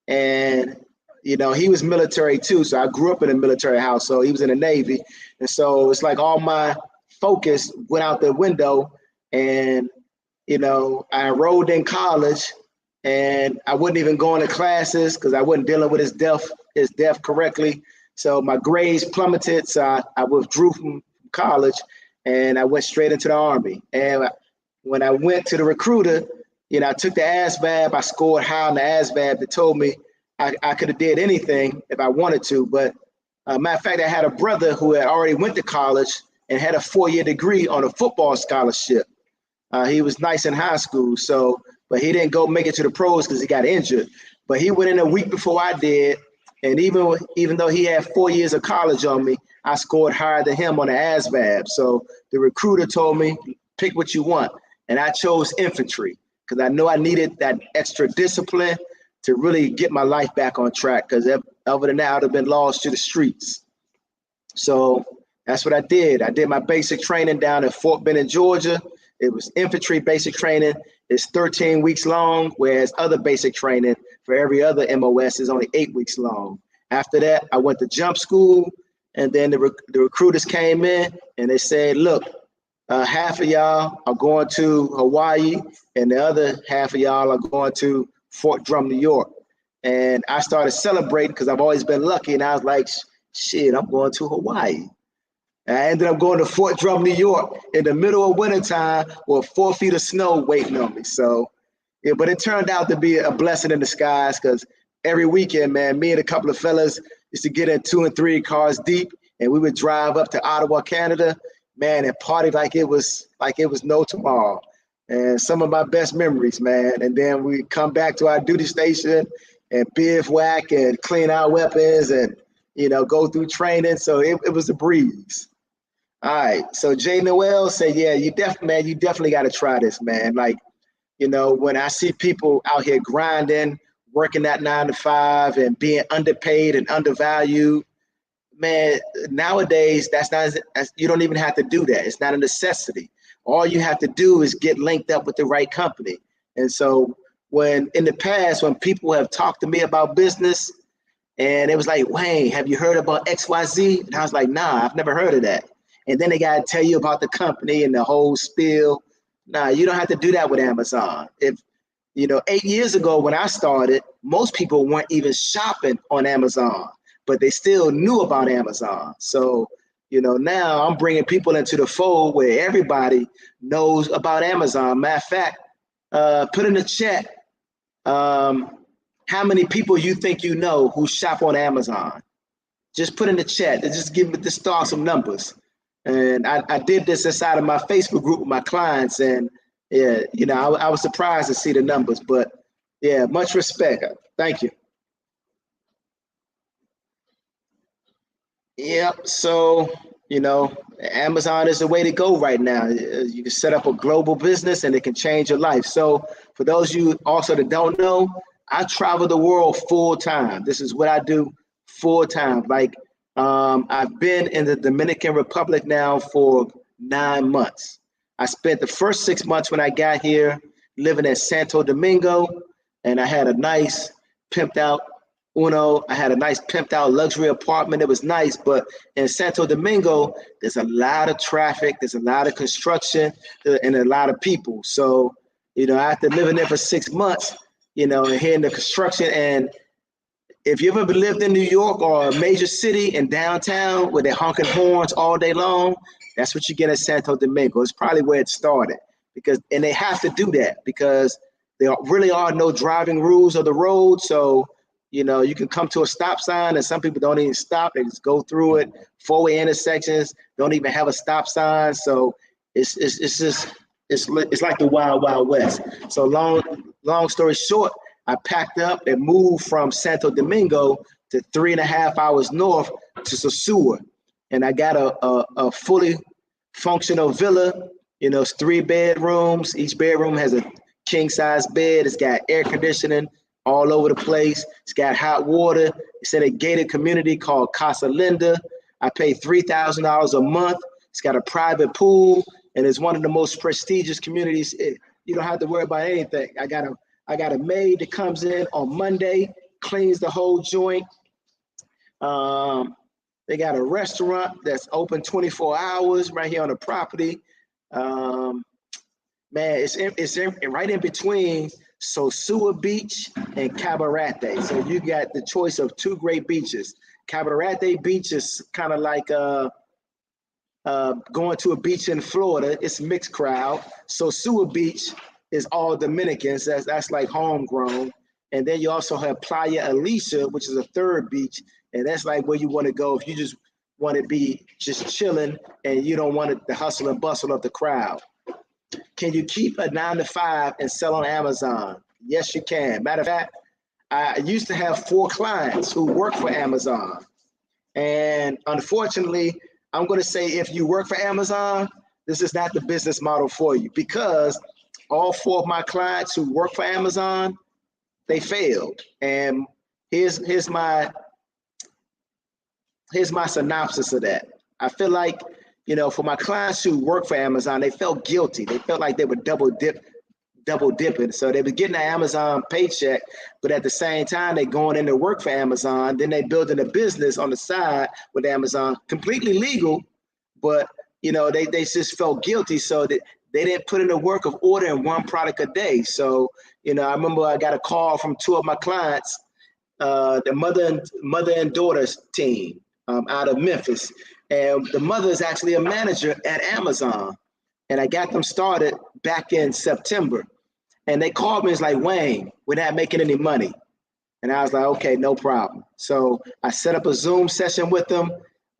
B: And, he was military too. So I grew up in a military household. He was in the Navy. And so it's like all my focus went out the window. And, I enrolled in college, and I wouldn't even go into classes because I wasn't dealing with his death correctly. So my grades plummeted. So I withdrew from college, and I went straight into the Army. And when I went to the recruiter, I took the ASVAB. I scored high on the ASVAB. They told me I could have did anything if I wanted to. But matter of fact, I had a brother who had already went to college and had a 4-year degree on a football scholarship. He was nice in high school, but he didn't go make it to the pros because he got injured. But he went in a week before I did, and even though he had 4 years of college on me, I scored higher than him on the ASVAB. So the recruiter told me, pick what you want, and I chose infantry because I know I needed that extra discipline to really get my life back on track, because other than that, I would have been lost to the streets. So that's what I did. I did my basic training down at Fort Benning, Georgia. It was infantry basic training. It's 13 weeks long, whereas other basic training for every other MOS is only 8 weeks long. After that, I went to jump school, and then the recruiters came in and they said, look, half of y'all are going to Hawaii, and the other half of y'all are going to Fort Drum, New York. And I started celebrating because I've always been lucky. And I was like, shit, I'm going to Hawaii. And I ended up going to Fort Drum, New York in the middle of wintertime with 4 feet of snow waiting on me. So, yeah, but it turned out to be a blessing in disguise because every weekend, man, me and a couple of fellas used to get in 2 and 3 cars deep, and we would drive up to Ottawa, Canada, man, and party like it was no tomorrow. And some of my best memories, man. And then we come back to our duty station and bivouac and clean our weapons and, you know, go through training. So it was a breeze. All right. So Jay Noel said, yeah, you definitely got to try this, man. Like, you know, when I see people out here grinding, working that 9 to 5 and being underpaid and undervalued, man, nowadays you don't even have to do that. It's not a necessity. All you have to do is get linked up with the right company. And so when in the past, when people have talked to me about business and it was like, Wayne, have you heard about XYZ? And I was like, nah, I've never heard of that. And then they got to tell you about the company and the whole spiel. Nah, you don't have to do that with Amazon. If, you know, 8 years ago when I started, most people weren't even shopping on Amazon, but they still knew about Amazon. So, you know, now I'm bringing people into the fold where everybody knows about Amazon. Matter of fact, put in the chat how many people you think you know who shop on Amazon. Just put in the chat. Just start some numbers. And I did this inside of my Facebook group with my clients, and yeah, you know, I was surprised to see the numbers, but yeah, much respect. Thank you. Yep. So, you know, Amazon is the way to go right now. You can set up a global business and it can change your life. So for those of you also that don't know, I travel the world full time. This is what I do full time. Like, I've been in the Dominican Republic now for 9 months. I spent the first 6 months when I got here living in Santo Domingo, and I had a nice pimped out luxury apartment. It was nice, but in Santo Domingo, there's a lot of traffic, there's a lot of construction, and a lot of people. So, you know, after living there for 6 months, you know, and hearing the construction, and if you've ever lived in New York or a major city in downtown where they're honking horns all day long, that's what you get in Santo Domingo. It's probably where it started, and they have to do that because there really are no driving rules of the road. So, you know, you can come to a stop sign and some people don't even stop. They just go through it. 4-way intersections don't even have a stop sign. So it's like the Wild Wild West. So long story short, I packed up and moved from Santo Domingo to 3.5 hours north to Sosua. And I got a fully functional villa. You know, it's 3 bedrooms. Each bedroom has a king size bed. It's got air conditioning all over the place. It's got hot water. It's in a gated community called Casa Linda. I pay $3,000 a month. It's got a private pool, and it's one of the most prestigious communities. You don't have to worry about anything. I got a maid that comes in on Monday, cleans the whole joint. They got a restaurant that's open 24 hours right here on the property. Man, it's right in between Sosua Beach and Cabarete. So you got the choice of 2 great beaches. Cabarete Beach is kind of like going to a beach in Florida. It's a mixed crowd. Sosua Beach is all Dominicans. That's like homegrown. And then you also have Playa Alicia, which is a 3rd beach. And that's like where you want to go if you just want to be just chilling and you don't want the hustle and bustle of the crowd. Can you keep a 9 to 5 and sell on Amazon? Yes, you can. Matter of fact, I used to have 4 clients who work for Amazon. And unfortunately, I'm going to say if you work for Amazon, this is not the business model for you, because all 4 of my clients who work for Amazon, they failed. And here's my synopsis of that. I feel like, you know, for my clients who work for Amazon, they felt guilty. They felt like they were double dipping. So they were getting an Amazon paycheck, but at the same time, they going into work for Amazon. Then they building a business on the side with Amazon, completely legal, but you know, they just felt guilty. So they didn't put in the work of ordering 1 product a day. So, you know, I remember I got a call from 2 of my clients, the mother and daughters team out of Memphis, and the mother is actually a manager at Amazon. And I got them started back in September. And they called me, it's like, Wayne, we're not making any money. And I was like, okay, no problem. So I set up a Zoom session with them,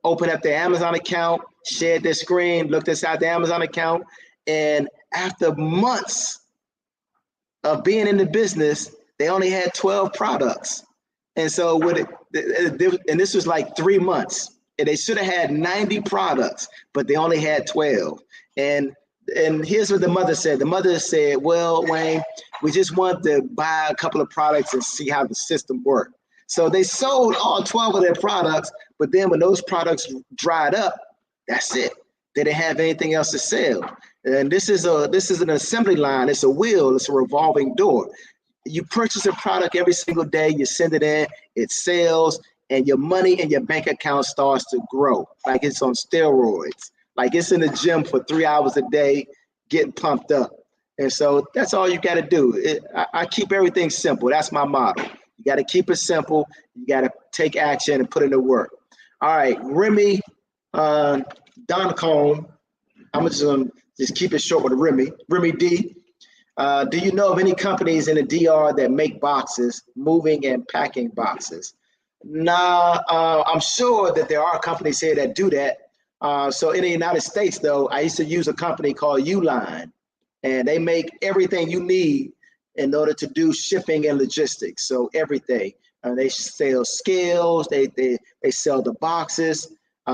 B: opened up their Amazon account, shared their screen, looked inside the Amazon account. And after months of being in the business, they only had 12 products. And so and this was like 3 months. And they should have had 90 products, but they only had 12. And here's what the mother said. The mother said, well, Wayne, we just want to buy a couple of products and see how the system worked. So they sold all 12 of their products, but then when those products dried up, that's it. They didn't have anything else to sell. And this is an assembly line. It's a wheel. It's a revolving door. You purchase a product every single day. You send it in. It sells. And your money in your bank account starts to grow like it's on steroids, like it's in the gym for 3 hours a day, getting pumped up. And so that's all you got to do. I keep everything simple. That's my motto. You got to keep it simple. You got to take action and put it to work. All right, Remy Doncombe. I'm just keep it short with Remy. Remy D. Do you know of any companies in the DR that make boxes, moving and packing boxes? Nah, I'm sure that there are companies here that do that. So in the United States, though, I used to use a company called Uline, and they make everything you need in order to do shipping and logistics. So everything. They sell scales, they sell the boxes.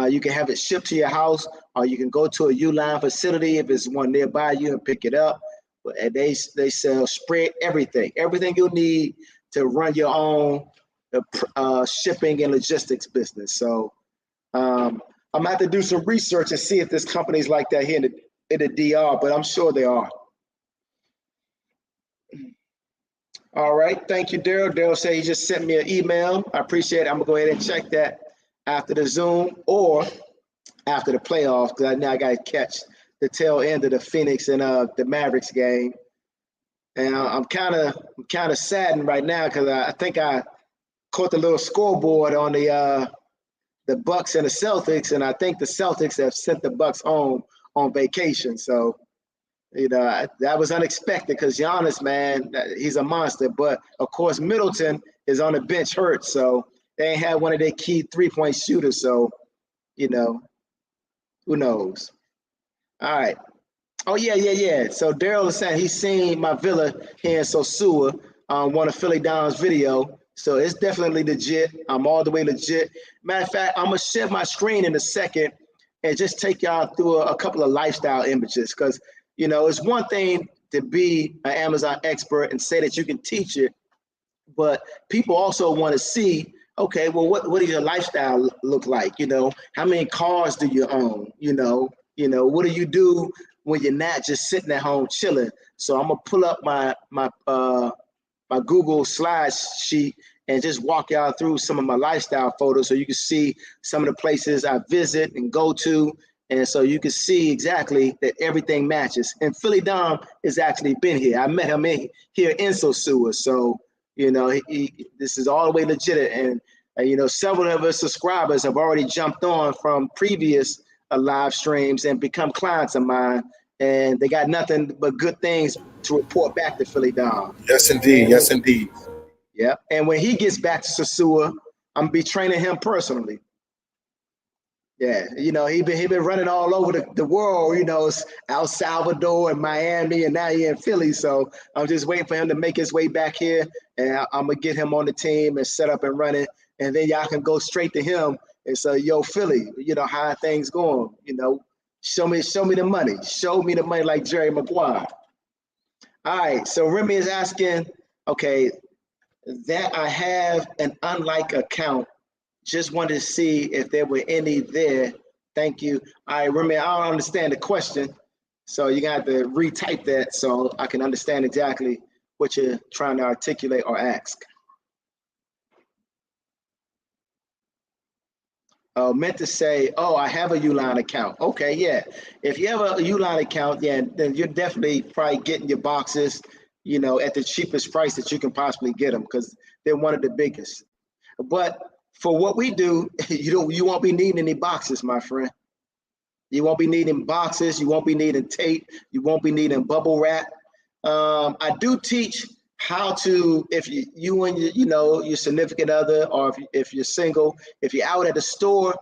B: You can have it shipped to your house, or you can go to a Uline facility if there's one nearby you and pick it up. And they sell spread everything you need to run your own shipping and logistics business. So I'm gonna have to do some research and see if there's companies like that here in the DR, but I'm sure there are. All right, thank you, Daryl. Daryl said he just sent me an email. I appreciate it. I'm gonna go ahead and check that after the Zoom or after the playoffs, because now I gotta catch the tail end of the Phoenix and the Mavericks game. And I'm kind of saddened right now because I think I caught the little scoreboard on the Bucks and the Celtics, and I think the Celtics have sent the Bucks home on vacation. So, you know, that was unexpected because Giannis, man, he's a monster. But of course, Middleton is on the bench hurt, so they ain't had one of their key 3-point shooters. So, you know, who knows? All right. Oh yeah. So Daryl is saying he's seen my villa here in Sosua on one of PhillyDom's video. So it's definitely legit. I'm all the way legit. Matter of fact, I'm gonna share my screen in a second and just take y'all through a couple of lifestyle images, because you know it's one thing to be an Amazon expert and say that you can teach it, but people also want to see, okay, well, what does your lifestyle look like? You know, how many cars do you own? You know, what do you do when you're not just sitting at home chilling? So I'm gonna pull up my Google Slides sheet and just walk y'all through some of my lifestyle photos so you can see some of the places I visit and go to. And so you can see exactly that everything matches. And PhillyDom has actually been here. I met him here in Sosua. So, you know, this is all the way legit. And, you know, several of us subscribers have already jumped on from previous live streams and become clients of mine. And they got nothing but good things to report back to PhillyDom.
A: Yes, indeed. Yes, indeed.
B: Yeah. And when he gets back to Sosua, I'm gonna be training him personally. Yeah, you know, he been running all over the world, you know, El Salvador and Miami, and now he in Philly. So I'm just waiting for him to make his way back here, and I'm gonna get him on the team and set up and running, and then y'all can go straight to him and say, yo, Philly, you know, how are things going? You know, show me the money. Show me the money like Jerry Maguire. All right, so Remy is asking, okay, that I have an unlike account. Just wanted to see if there were any there. Thank you. All right, Remy, I don't understand the question. So you're gonna have to retype that so I can understand exactly what you're trying to articulate or ask. Meant to say, oh, I have a Uline account. Okay, yeah. If you have a Uline account, yeah, then you're definitely probably getting your boxes, you know, at the cheapest price that you can possibly get them, because they're one of the biggest. But for what we do, you won't be needing any boxes, my friend. You won't be needing boxes. You won't be needing tape. You won't be needing bubble wrap. I do teach how to, if you and your significant other, or if you're single, if you're out at the store,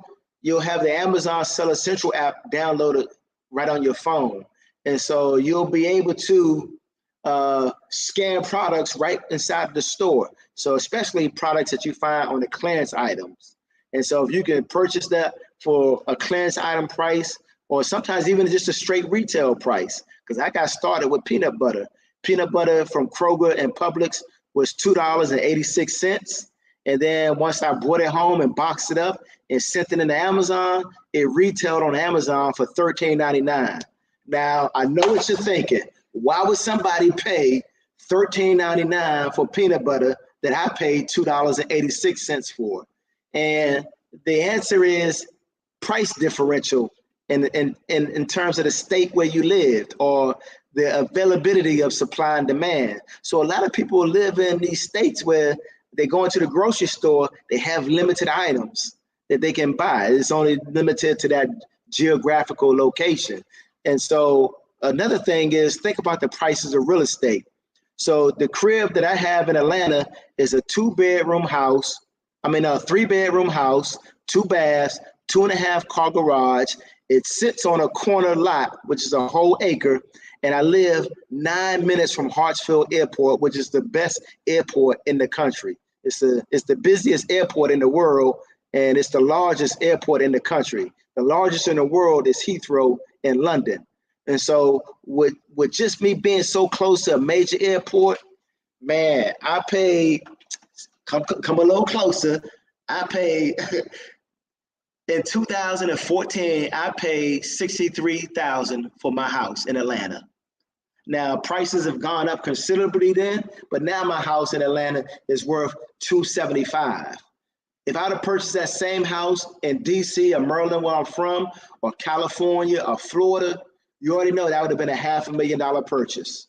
B: you'll have the Amazon Seller Central app downloaded right on your phone. And so you'll be able to scan products right inside the store. So especially products that you find on the clearance items. And so if you can purchase that for a clearance item price, or sometimes even just a straight retail price, because I got started with peanut butter. Peanut butter from Kroger and Publix was $2.86. And then once I brought it home and boxed it up and sent it into Amazon, it retailed on Amazon for $13.99. Now, I know what you're thinking. Why would somebody pay $13.99 for peanut butter that I paid $2.86 for? And the answer is price differential in terms of the state where you lived, or the availability of supply and demand. So a lot of people live in these states where they go into the grocery store, they have limited items that they can buy. It's only limited to that geographical location. And so another thing is, think about the prices of real estate. So the crib that I have in Atlanta is a 3-bedroom house, 2 baths, 2.5 car garage. It sits on a corner lot, which is a whole acre. And I live 9 minutes from Hartsfield Airport, which is the best airport in the country. It's the busiest airport in the world, and it's the largest airport in the country. The largest in the world is Heathrow in London. And so with just me being so close to a major airport, man, I paid, come a little closer, I paid, in 2014, I paid $63,000 for my house in Atlanta. Now, prices have gone up considerably then, but now my house in Atlanta is worth $275,000. If I'd have purchased that same house in DC or Maryland, where I'm from, or California or Florida, you already know that would have been a $500,000 purchase.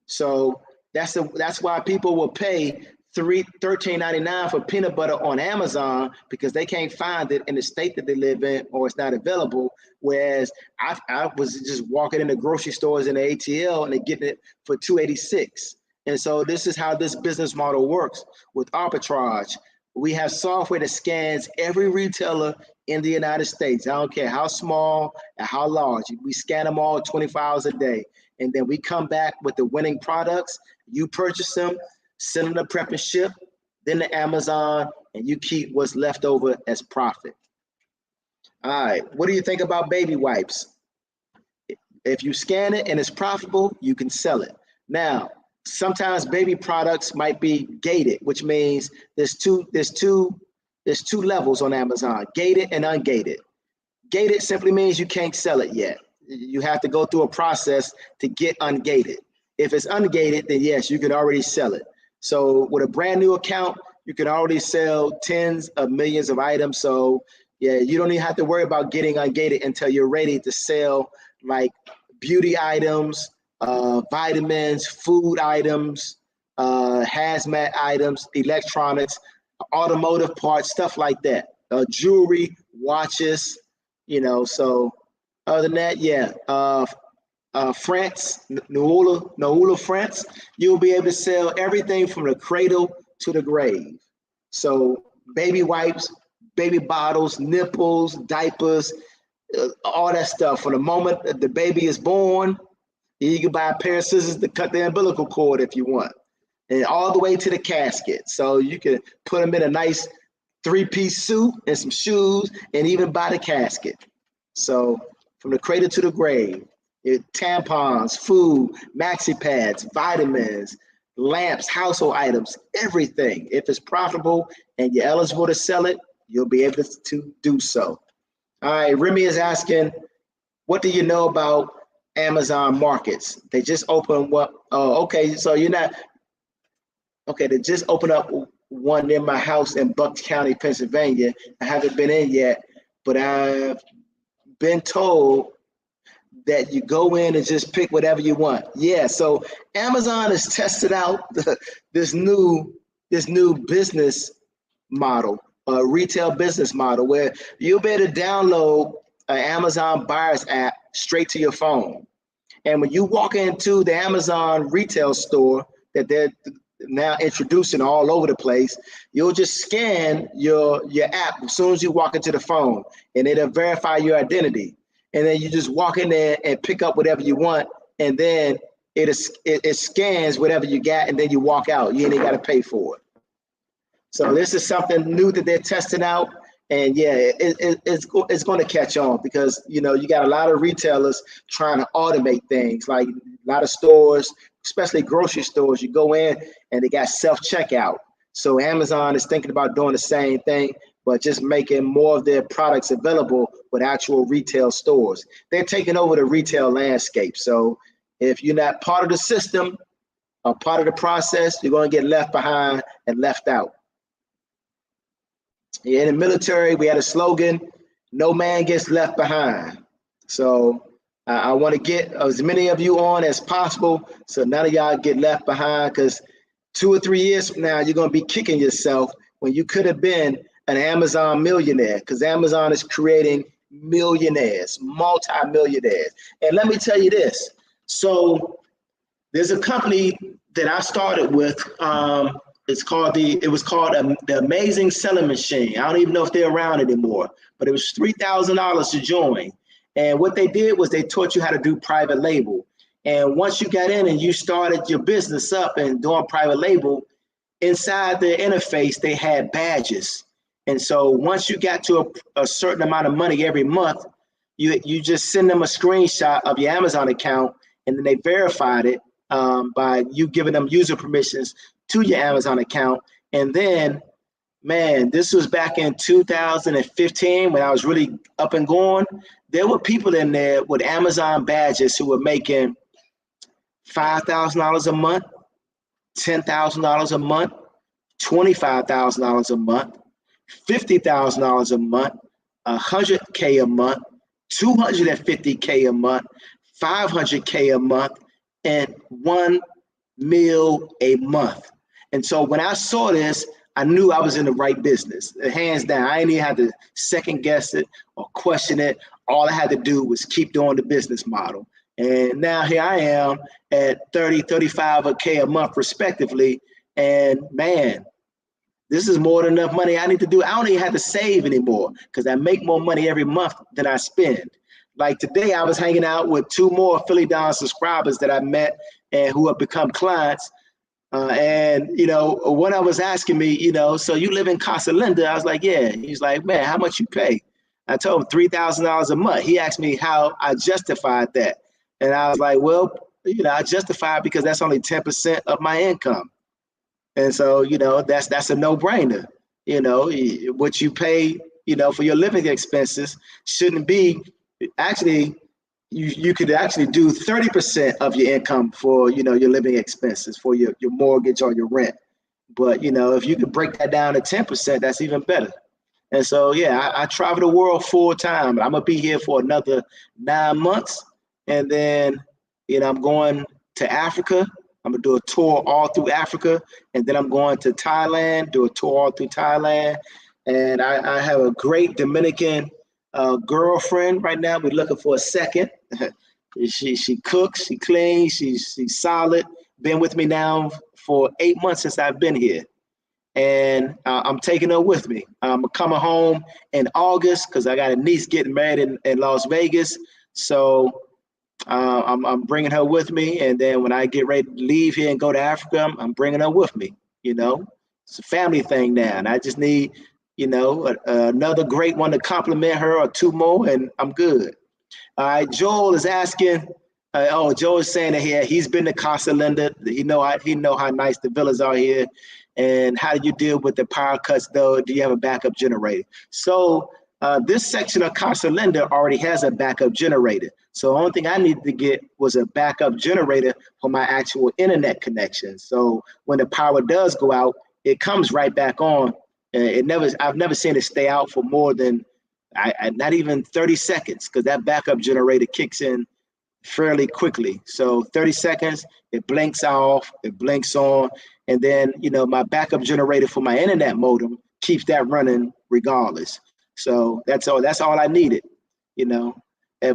B: So that's why people will pay $13.99 for peanut butter on Amazon, because they can't find it in the state that they live in, or it's not available. Whereas I was just walking in the grocery stores in the ATL and they're getting it for $2.86. And so this is how this business model works with Arbitrage. We have software that scans every retailer in the United States. I don't care how small and how large. We scan them all 24 hours a day. And then we come back with the winning products. You purchase them, send them to prep and ship, then to Amazon, and you keep what's left over as profit. All right, what do you think about baby wipes? If you scan it and it's profitable, you can sell it. Now, sometimes baby products might be gated, which means there's two levels on Amazon, gated and ungated. Gated simply means you can't sell it yet. You have to go through a process to get ungated. If it's ungated, then yes, you can already sell it. So with a brand new account, you can already sell tens of millions of items. So yeah, you don't even have to worry about getting ungated until you're ready to sell like beauty items, vitamins, food items, hazmat items, electronics, automotive parts, stuff like that, jewelry, watches, so other than that, yeah, France, Noula, France, you'll be able to sell everything from the cradle to the grave. So baby wipes, baby bottles, nipples, diapers, all that stuff. From the moment that the baby is born, you can buy a pair of scissors to cut the umbilical cord if you want, and all the way to the casket. So you can put them in a nice 3-piece suit and some shoes, and even buy the casket. So from the cradle to the grave, tampons, food, maxi pads, vitamins, lamps, household items, everything. If it's profitable and you're eligible to sell it, you'll be able to do so. All right, Remy is asking, what do you know about Amazon markets? They just opened what? Oh, okay, so you're not, okay, they just opened up one near my house in Bucks County, Pennsylvania. I haven't been in yet, but I've been told that you go in and just pick whatever you want. Yeah, so Amazon has tested out this new business model, a retail business model, where you'll be able to download an Amazon buyer's app straight to your phone. And when you walk into the Amazon retail store that they're now introducing all over the place, you'll just scan your app as soon as you walk into the phone, and it'll verify your identity. And then you just walk in there and pick up whatever you want, and then it scans whatever you got, and then you walk out. You ain't got to pay for it. So this is something new that they're testing out, and yeah, it's going to catch on, because you got a lot of retailers trying to automate things, like a lot of stores, especially grocery stores. You go in and they got self-checkout. So Amazon is thinking about doing the same thing, but just making more of their products available with actual retail stores. They're taking over the retail landscape. So if you're not part of the system or part of the process, you're going to get left behind and left out. In the military, we had a slogan, "No man gets left behind." So I want to get as many of you on as possible, so none of y'all get left behind, because 2 or 3 years from now, you're going to be kicking yourself when you could have been an Amazon millionaire, because Amazon is creating millionaires, multi-millionaires. And let me tell you this. So there's a company that I started with. It was called the Amazing Selling Machine. I don't even know if they're around anymore, but it was $3,000 to join. And what they did was they taught you how to do private label. And once you got in and you started your business up and doing private label, inside the interface, they had badges. And so once you got to a certain amount of money every month, you just send them a screenshot of your Amazon account, and then they verified it by you giving them user permissions to your Amazon account. And then, man, this was back in 2015 when I was really up and going. There were people in there with Amazon badges who were making $5,000 a month, $10,000 a month, $25,000 a month, $50,000 a month, $100K a month, $250K a month, $500K a month, and $1 million a month. And so when I saw this, I knew I was in the right business, hands down. I didn't even have to second guess it or question it. All I had to do was keep doing the business model. And now here I am at 30, 35K a month respectively. And man, this is more than enough money I need to do. I don't even have to save anymore, because I make more money every month than I spend. Like today, I was hanging out with 2 more PhillyDom subscribers that I met and who have become clients. And one of them was asking me, so you live in Casa Linda? I was like, yeah. He's like, man, how much you pay? I told him $3,000 a month. He asked me how I justified that. And I was like, well, I justify it because that's only 10% of my income. And so, that's a no-brainer. What you pay, for your living expenses shouldn't be, actually, you could actually do 30% of your income for, your living expenses, for your mortgage or your rent. But, if you could break that down to 10%, that's even better. And so, yeah, I travel the world full time. I'm going to be here for another 9 months. And then, I'm going to Africa. I'm going to do a tour all through Africa. And then I'm going to Thailand, do a tour all through Thailand. And I have a great Dominican girlfriend right now. We're looking for a second. She cooks, she cleans, she's solid. Been with me now for 8 months since I've been here. And I'm taking her with me. I'm coming home in August because I got a niece getting married in Las Vegas. So I'm bringing her with me. And then when I get ready to leave here and go to Africa, I'm bringing her with me. It's a family thing now. And I just need, another great one to compliment her, or 2 more, and I'm good. All right, Joel is asking. Joel is saying that he's been to Casa Linda. He know how nice the villas are here. And how do you deal with the power cuts, though? Do you have a backup generator? So this section of Casa Linda already has a backup generator. So the only thing I needed to get was a backup generator for my actual internet connection. So when the power does go out, it comes right back on. I've never seen it stay out for more than not even 30 seconds, because that backup generator kicks in fairly quickly. So 30 seconds, it blinks off, it blinks on. And then, my backup generator for my internet modem keeps that running regardless. So that's all I needed, you know.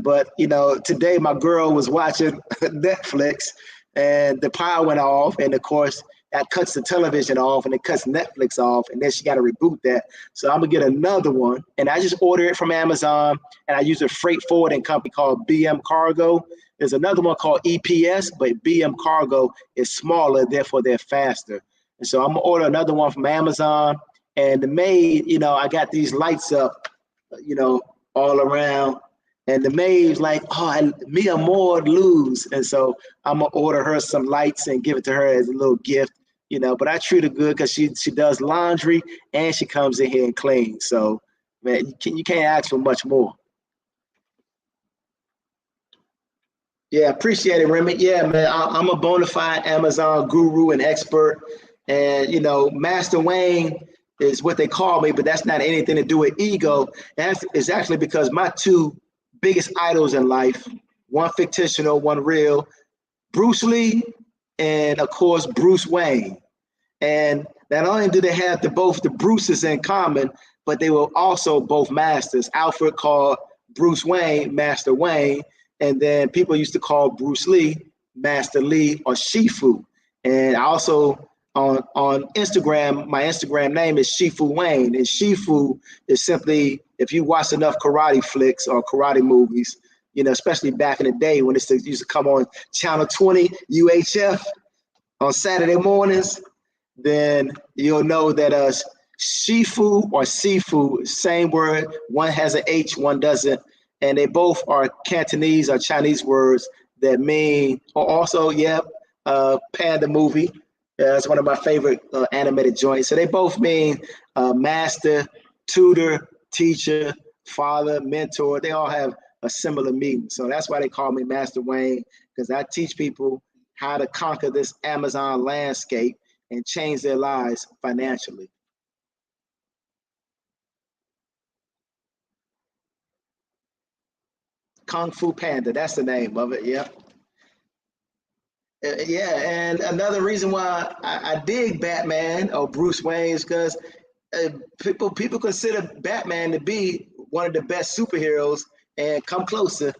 B: But you know, today my girl was watching Netflix and the power went off, and of course that cuts the television off and it cuts Netflix off, and then she got to reboot that. So I'm gonna get another one, and I just order it from Amazon, and I use a freight forwarding company called BM Cargo. There's another one called EPS, but BM Cargo is smaller, therefore they're faster. And so I'm gonna order another one from Amazon. And the maid, you know, I got these lights up, you know, all around. And the maid's like, oh, me and more lose. And so I'm gonna order her some lights and give it to her as a little gift, you know. But I treat her good because she does laundry and she comes in here and cleans. So man, you can't ask for much more. Yeah, appreciate it, Remy. Yeah, man, I'm a bona fide Amazon guru and expert. And, you know, Master Wayne is what they call me, but that's not anything to do with ego. It's actually because my two biggest idols in life, one fictional, one real, Bruce Lee, and of course, Bruce Wayne. And not only do they have both the Bruces in common, but they were also both masters. Alfred called Bruce Wayne Master Wayne, and then people used to call Bruce Lee Master Lee or Shifu. And also on Instagram, my Instagram name is ShifuWayne, and Shifu is simply, if you watch enough karate flicks or karate movies, you know, especially back in the day when it used to come on Channel 20 UHF on Saturday mornings, then you'll know that Shifu or Sifu, same word, one has an H, one doesn't, and they both are Cantonese or Chinese words that mean, or also, Panda movie. It's one of my favorite animated joints. So they both mean master, tutor, teacher, father, mentor. They all have a similar meaning. So that's why they call me Master Wayne, because I teach people how to conquer this Amazon landscape and change their lives financially. Kung Fu Panda, that's the name of it, yeah. Yeah, and another reason why I dig Batman or Bruce Wayne is because people consider Batman to be one of the best superheroes, and come closer,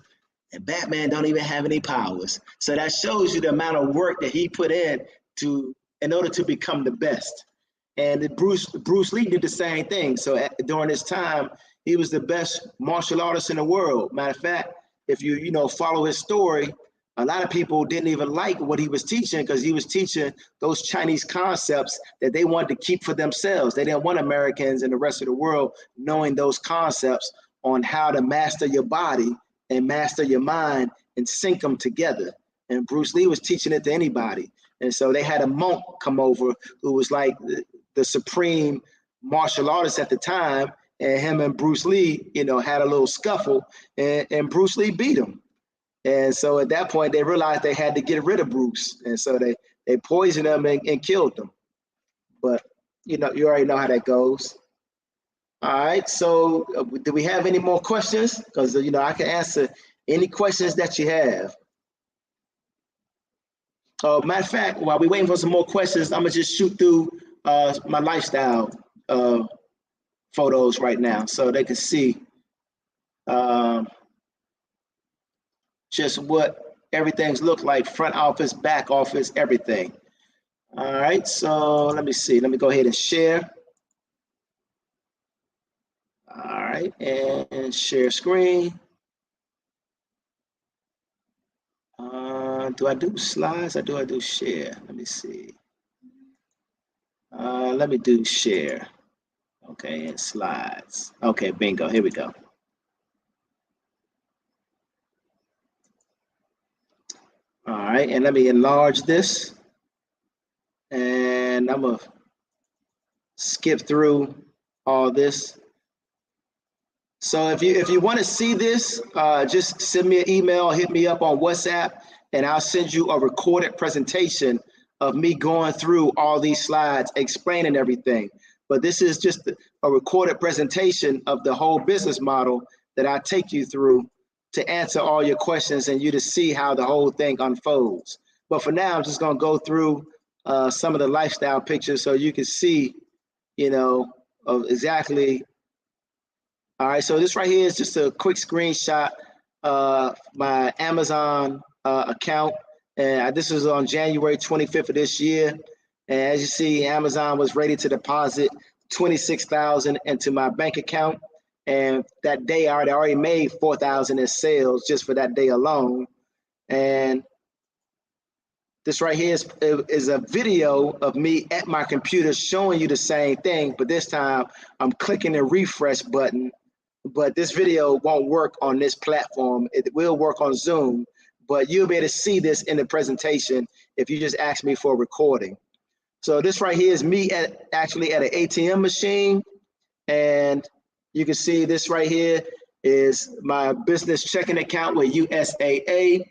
B: and Batman don't even have any powers. So that shows you the amount of work that he put in order to become the best. And Bruce Lee did the same thing. So during this time, he was the best martial artist in the world. Matter of fact, if you follow his story, a lot of people didn't even like what he was teaching because he was teaching those Chinese concepts that they wanted to keep for themselves. They didn't want Americans and the rest of the world knowing those concepts on how to master your body and master your mind and sync them together. And Bruce Lee was teaching it to anybody. And so they had a monk come over who was like the supreme martial artist at the time. And him and Bruce Lee, had a little scuffle, and Bruce Lee beat him. And so at that point, they realized they had to get rid of Bruce. And so they poisoned him and killed him. But, you already know how that goes. All right. So do we have any more questions? Because, I can answer any questions that you have. Matter of fact, while we're waiting for some more questions, I'm going to just shoot through my lifestyle photos right now so they can see just what everything's look like, front office, back office, everything. All right, so let me see. Let me go ahead and share. All right, and share screen. Do I do slides or do I do share? Let me see. Let me do share. Okay, and slides. Okay, bingo, here we go. All right, and let me enlarge this. And I'm gonna skip through all this. So if you want to see this, just send me an email, hit me up on WhatsApp, and I'll send you a recorded presentation of me going through all these slides, explaining everything. But this is just a recorded presentation of the whole business model that I take you through to answer all your questions and you to see how the whole thing unfolds. But for now, I'm just gonna go through some of the lifestyle pictures so you can see, of exactly. All right, so this right here is just a quick screenshot of my Amazon account. And this is on January 25th of this year. And as you see, Amazon was ready to deposit $26,000 into my bank account. And that day I already made $4,000 in sales just for that day alone. And this right here is a video of me at my computer showing you the same thing, but this time I'm clicking the refresh button. But this video won't work on this platform. It will work on Zoom, but you'll be able to see this in the presentation if you just ask me for a recording. So this right here is me actually at an ATM machine, and you can see this right here is my business checking account with USAA.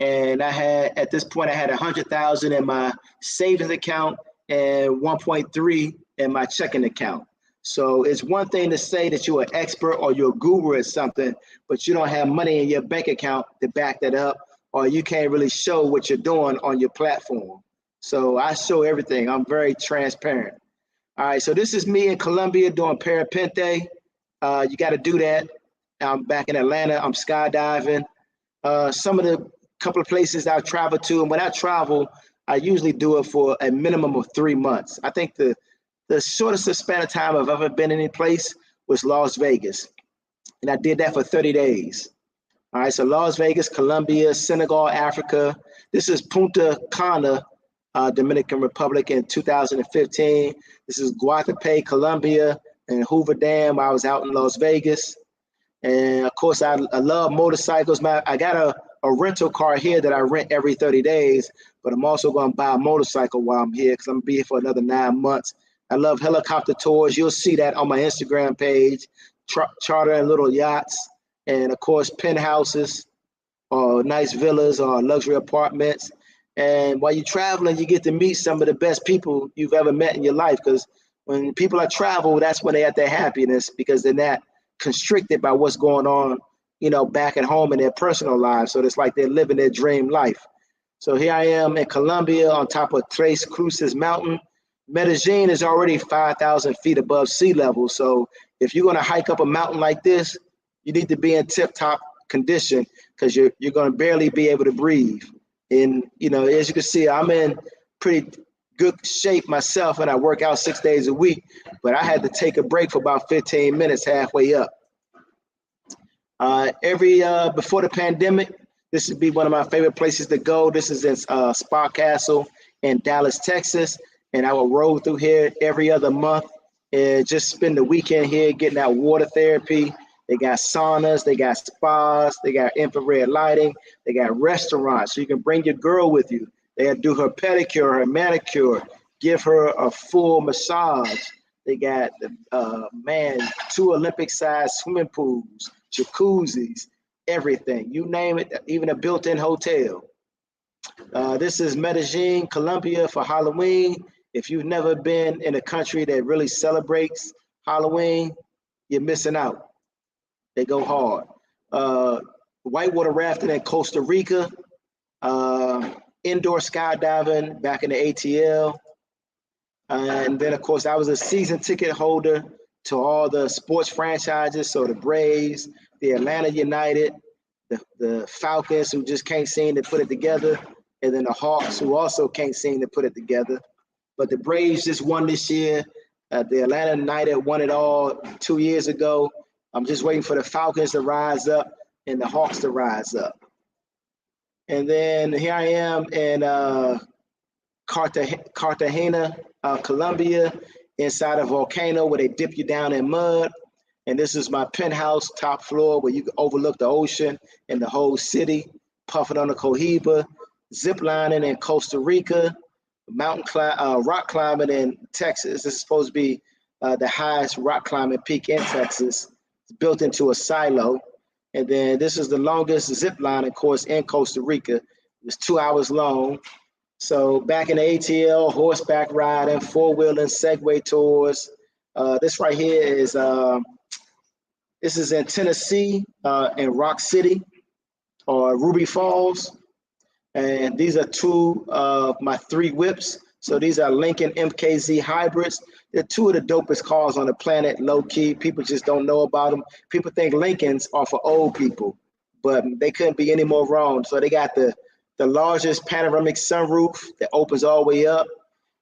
B: And at this point, I had 100,000 in my savings account and 1.3 in my checking account. So it's one thing to say that you're an expert or you're a guru at something, but you don't have money in your bank account to back that up, or you can't really show what you're doing on your platform. So I show everything. I'm very transparent. All right, so this is me in Colombia doing parapente. You got to do that. I'm back in Atlanta. I'm skydiving. Some of the couple of places I've traveled to, and when I travel, I usually do it for a minimum of 3 months. I think the shortest span of time I've ever been in any place was Las Vegas. And I did that for 30 days. All right, so Las Vegas, Colombia, Senegal, Africa. This is Punta Cana, Dominican Republic in 2015. This is Guatapé, Colombia, and Hoover Dam. I was out in Las Vegas. And of course, I love motorcycles. I got a rental car here that I rent every 30 days, but I'm also going to buy a motorcycle while I'm here because I'm going to be here for another 9 months. I love helicopter tours. You'll see that on my Instagram page, chartering little yachts, and of course, penthouses or nice villas or luxury apartments. And while you're traveling, you get to meet some of the best people you've ever met in your life, because when people are travel, that's when they have their happiness, because they're not constricted by what's going on, back at home in their personal lives. So it's like they're living their dream life. So here I am in Colombia on top of Tres Cruces Mountain. Medellin is already 5,000 feet above sea level. So if you're going to hike up a mountain like this, you need to be in tip-top condition, because you're going to barely be able to breathe. And, as you can see, I'm in pretty good shape myself, and I work out 6 days a week, but I had to take a break for about 15 minutes halfway up. Before the pandemic, this would be one of my favorite places to go. This is in Spa Castle in Dallas, Texas. And I will roll through here every other month and just spend the weekend here getting out water therapy. They got saunas, they got spas, they got infrared lighting, they got restaurants. So you can bring your girl with you. They got to do her pedicure, her manicure, give her a full massage. They got, 2 Olympic-sized swimming pools, jacuzzis, everything. You name it, even a built-in hotel. This is Medellin, Colombia for Halloween. If you've never been in a country that really celebrates Halloween, you're missing out. They go hard. Whitewater rafting in Costa Rica, indoor skydiving back in the ATL. And then, of course, I was a season ticket holder to all the sports franchises. So the Braves, the Atlanta United, the Falcons, who just can't seem to put it together, and then the Hawks, who also can't seem to put it together. But the Braves just won this year. The Atlanta United won it all 2 years ago. I'm just waiting for the Falcons to rise up and the Hawks to rise up. And then here I am in Cartagena, Colombia, inside a volcano where they dip you down in mud. And this is my penthouse, top floor, where you can overlook the ocean and the whole city, puffing on the Cohiba, zip lining in Costa Rica, rock climbing in Texas. This is supposed to be the highest rock climbing peak in Texas. It's built into a silo. And then this is the longest zip lining course in Costa Rica. It's 2 hours long. So back in the ATL, horseback riding, four-wheeling, Segway tours. This right here is this is in Tennessee, in Rock City or Ruby Falls. And these are 2 of my 3 whips. So these are Lincoln MKZ hybrids. They're two of the dopest cars on the planet, low key. People just don't know about them. People think Lincolns are for old people, but they couldn't be any more wrong. So they got the largest panoramic sunroof that opens all the way up.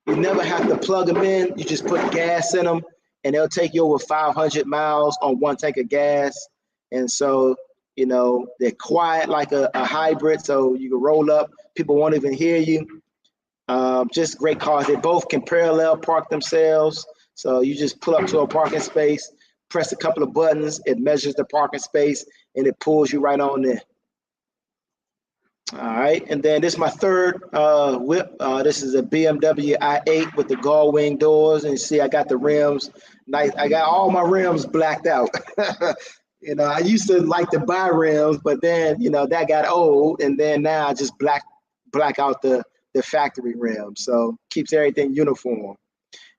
B: You never have to plug them in. You just put gas in them and they'll take you over 500 miles on one tank of gas. And so, you know, they're quiet like a hybrid. So you can roll up, people won't even hear you. Just great cars. They both can parallel park themselves. So you just pull up to a parking space, press a couple of buttons, it measures the parking space and it pulls you right on there. All right, and then this is my third whip. This is a BMW i8 with the gull wing doors, and you see I got the rims nice. I got all my rims blacked out. You know, I used to like to buy rims, but then, you know, that got old, and then now I just black out the factory rims, so keeps everything uniform.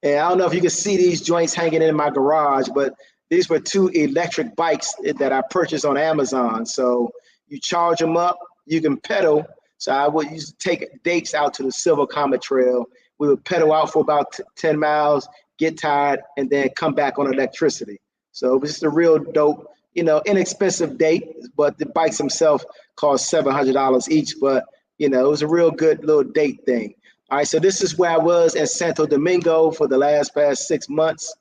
B: And I don't know if you can see these joints hanging in my garage, but these were two electric bikes that I purchased on Amazon. So you charge them up, you can pedal. So I would used to take dates out to the Silver Comet Trail. We would pedal out for about 10 miles, get tired, and then come back on electricity. So it was just a real dope, you know, inexpensive date, but the bikes themselves cost $700 each. But, you know, it was a real good little date thing. All right, so this is where I was at Santo Domingo for the past 6 months.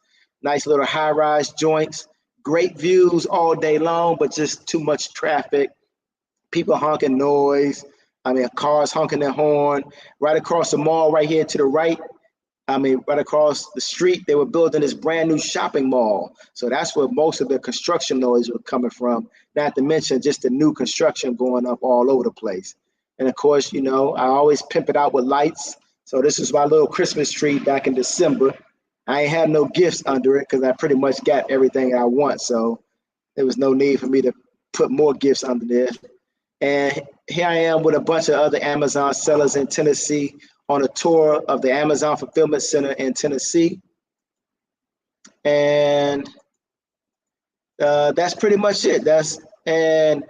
B: Nice little high-rise joints, great views all day long, but just too much traffic. People honking noise. I mean, cars honking their horn. Right across the mall right here to the right, I mean, right across the street, they were building this brand new shopping mall. So that's where most of the construction noise was coming from, not to mention just the new construction going up all over the place. And of course, you know, I always pimp it out with lights. So this is my little Christmas tree back in December. I ain't have no gifts under it because I pretty much got everything I want. So there was no need for me to put more gifts under there. And here I am with a bunch of other Amazon sellers in Tennessee on a tour of the Amazon Fulfillment Center in Tennessee. And that's pretty much it. And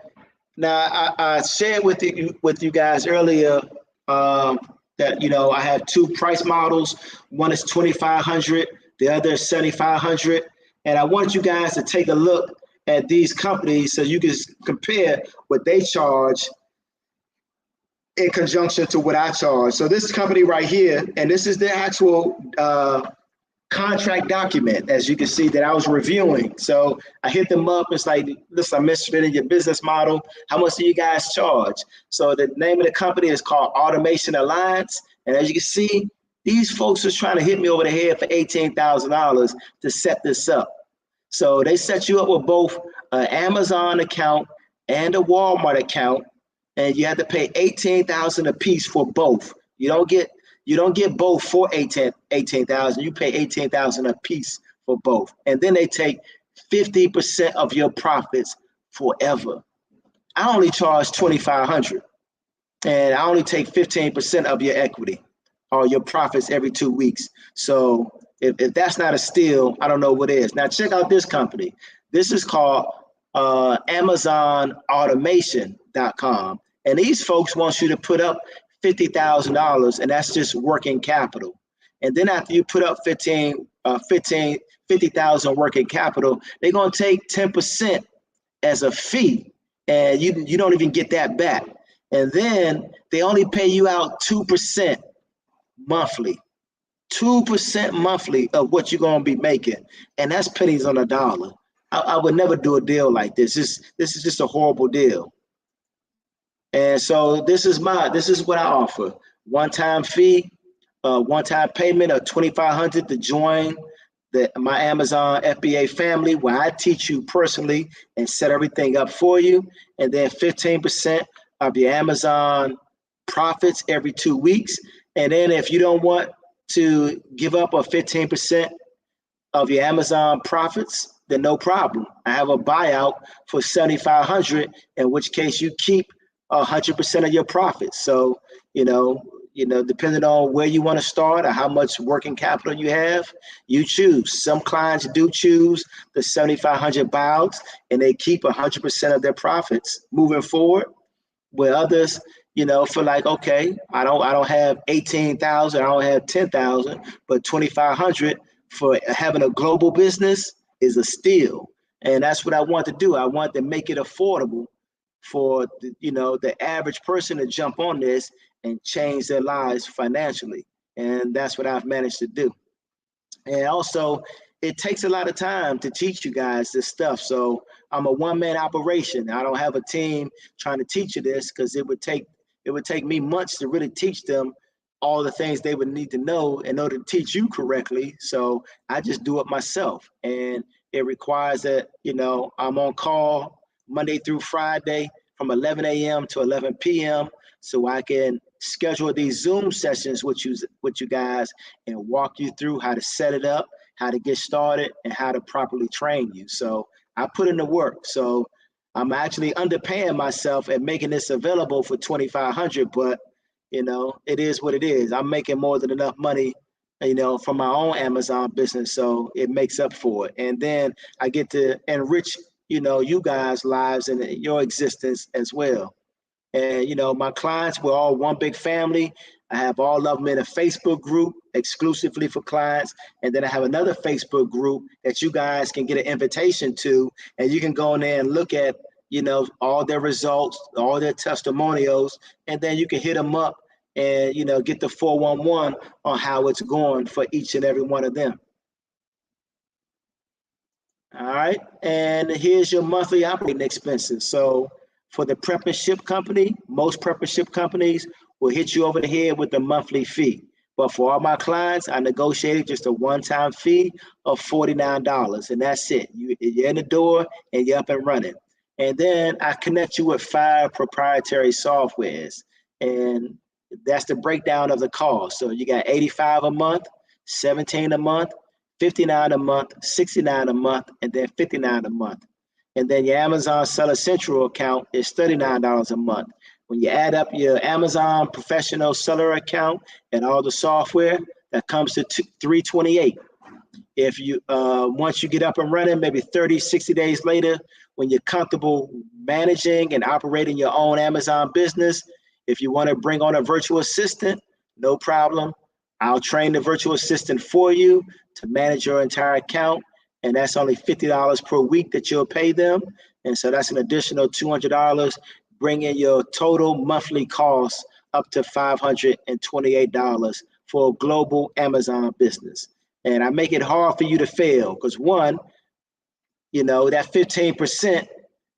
B: now I shared with you guys earlier that, you know, I have two price models. One is $2,500, the other is $7,500. And I want you guys to take a look at these companies so you can compare what they charge in conjunction to what I charge. So this company right here, and this is the actual contract document, as you can see, that I was reviewing. So I hit them up. It's like, listen, I'm interested in your business model. How much do you guys charge? So the name of the company is called Automation Alliance. And as you can see, these folks are trying to hit me over the head for $18,000 to set this up. So they set you up with both an Amazon account and a Walmart account, and you have to pay $18,000 a piece for both. You don't get both for $18,000. You pay $18,000 a piece for both, and then they take 50% of your profits forever. I only charge $2,500, and I only take 15% of your equity or your profits every 2 weeks. So if that's not a steal, I don't know what is. Now check out this company. This is called AmazonAutomation.com. And these folks want you to put up $50,000, and that's just working capital. And then after you put up 50,000 working capital, they're gonna take 10% as a fee, and you don't even get that back. And then they only pay you out 2% monthly. 2% monthly of what you're gonna be making, and that's pennies on a dollar. I would never do a deal like this. This is just a horrible deal. And so this is what I offer: one-time fee, one-time payment of $2,500 to join my Amazon FBA family, where I teach you personally and set everything up for you, and then 15% of your Amazon profits every 2 weeks. And then if you don't want to give up a 15% of your Amazon profits, then no problem. I have a buyout for $7,500, in which case you keep 100% of your profits. So, you know, depending on where you want to start or how much working capital you have, you choose. Some clients do choose the $7,500 buyouts, and they keep 100% of their profits moving forward. Where others, for like, okay, I don't have 18,000, I don't have 10,000, but 2,500 for having a global business is a steal. And that's what I want to do. I want to make it affordable for the average person to jump on this and change their lives financially. And that's what I've managed to do. And also, it takes a lot of time to teach you guys this stuff. So I'm a one-man operation. I don't have a team trying to teach you this, because it would take me months to really teach them all the things they would need to know in order to teach you correctly. So I just do it myself. And it requires that, I'm on call Monday through Friday from 11 a.m. to 11 p.m. so I can schedule these Zoom sessions with you guys and walk you through how to set it up, how to get started, and how to properly train you. So I put in the work. So I'm actually underpaying myself and making this available for $2,500, but it is what it is. I'm making more than enough money, from my own Amazon business, so it makes up for it. And then I get to enrich, you guys' lives and your existence as well. And my clients, we're all one big family. I have all of them in a Facebook group exclusively for clients. And then I have another Facebook group that you guys can get an invitation to, and you can go in there and look at, all their results, all their testimonials, and then you can hit them up and, get the 411 on how it's going for each and every one of them. All right. And here's your monthly operating expenses. So for the prep and ship company, most prep and ship companies will hit you over the head with a monthly fee. But for all my clients, I negotiated just a one-time fee of $49, and that's it. You're in the door and you're up and running. And then I connect you with 5 proprietary softwares, and that's the breakdown of the cost. So you got 85 a month, 17 a month, 59 a month, 69 a month, and then 59 a month. And then your Amazon Seller Central account is $39 a month. When you add up your Amazon professional seller account and all the software, that comes to $328. If you once you get up and running, maybe 30, 60 days later, when you're comfortable managing and operating your own Amazon business, if you want to bring on a virtual assistant, no problem. I'll train the virtual assistant for you to manage your entire account. And that's only $50 per week that you'll pay them. And so that's an additional $200, bringing your total monthly cost up to $528 for a global Amazon business. And I make it hard for you to fail because, one, that 15%,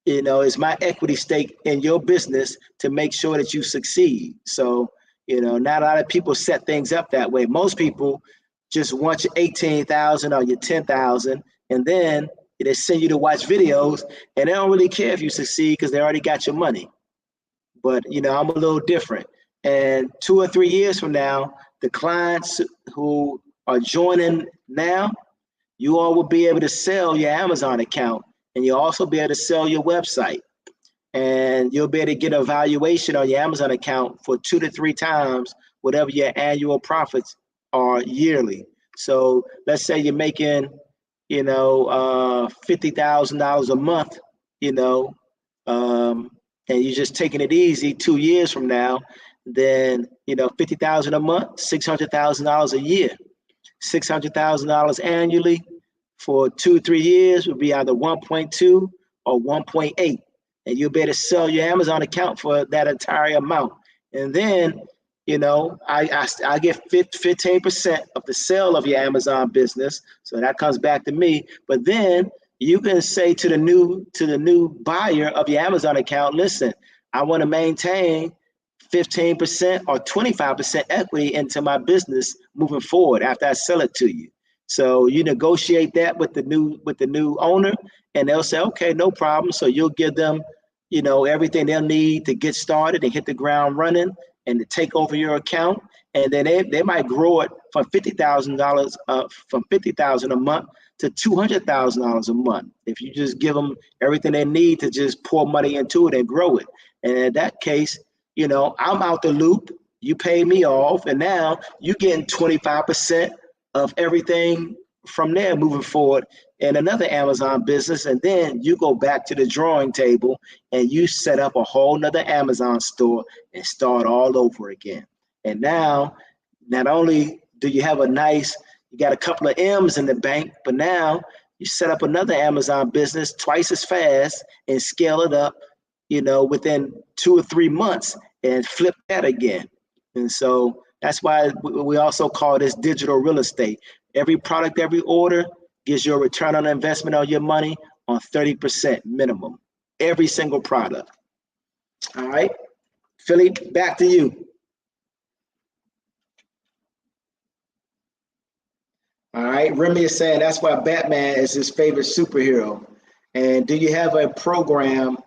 B: is my equity stake in your business to make sure that you succeed. So, not a lot of people set things up that way. Most people just want your 18,000 or your 10,000, and then they send you to watch videos, and they don't really care if you succeed because they already got your money. But I'm a little different. And 2 or 3 years from now, the clients who are joining now, you all will be able to sell your Amazon account, and you'll also be able to sell your website. And you'll be able to get a valuation on your Amazon account for 2 to 3 times whatever your annual profits are yearly. So let's say you're making, $50,000 a month, and you're just taking it easy 2 years from now, then, $50,000 a month, $600,000 a year, $600,000 annually for 2 or 3 years would be either 1.2 or 1.8. And you'll be able to sell your Amazon account for that entire amount. And then, I get 15% of the sale of your Amazon business. So that comes back to me. But then you can say to the new buyer of your Amazon account, listen, I want to maintain 15% or 25% equity into my business moving forward after I sell it to you. So you negotiate that with the new owner, and they'll say, okay, no problem. So you'll give them, everything they'll need to get started and hit the ground running and to take over your account. And then they might grow it from $50,000 from $50,000 a month to $200,000 a month if you just give them everything they need to just pour money into it and grow it. And in that case, I'm out the loop. You pay me off, and now you're getting 25% of everything from there moving forward in another Amazon business, and then you go back to the drawing table and you set up a whole nother Amazon store and start all over again. And now, not only do you have you got a couple of M's in the bank, but now you set up another Amazon business twice as fast and scale it up, within 2 or 3 months and flip that again. And so that's why we also call this digital real estate. Every product, every order gives you a return on investment on your money on 30% minimum. Every single product. All right, Philly, back to you. All right, Remy is saying that's why Batman is his favorite superhero. And do you have a program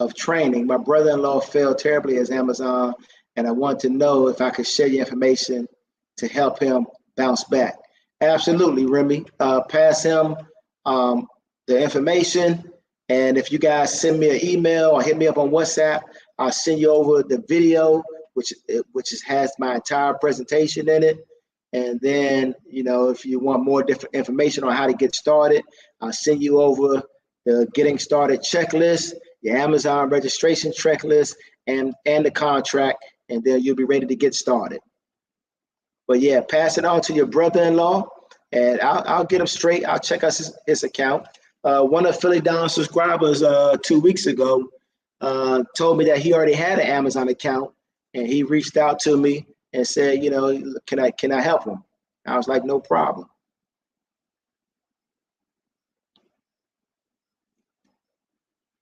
B: of training? My brother-in-law failed terribly as Amazon, and I want to know if I could share your information to help him bounce back. Absolutely, Remy. Pass him the information, and if you guys send me an email or hit me up on WhatsApp, I'll send you over the video, which has my entire presentation in it. And then, if you want more different information on how to get started, I'll send you over the getting started checklist, your Amazon registration checklist, and the contract, and then you'll be ready to get started. But yeah, pass it on to your brother-in-law, and I'll get him straight. I'll check out his account. One of PhillyDom's subscribers 2 weeks ago told me that he already had an Amazon account, and he reached out to me and said, can I help him? I was like, no problem.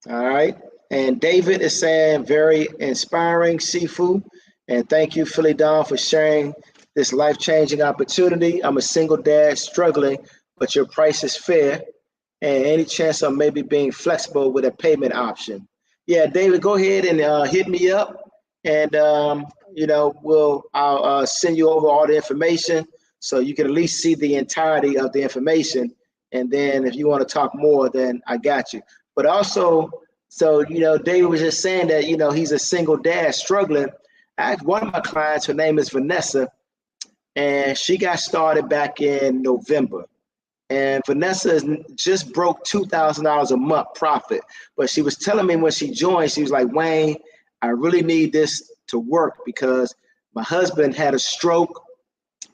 B: All right. And David is saying, very inspiring, Shifu. And thank you, PhillyDom, for sharing this life-changing opportunity. I'm a single dad struggling, but your price is fair. And any chance of maybe being flexible with a payment option? Yeah, David, go ahead and hit me up. And, I'll send you over all the information so you can at least see the entirety of the information. And then if you want to talk more, then I got you. But also, David was just saying that, he's a single dad struggling. I had one of my clients, her name is Vanessa, and she got started back in November. And Vanessa just broke $2,000 a month profit. But she was telling me when she joined, she was like, Wayne, I really need this to work because my husband had a stroke,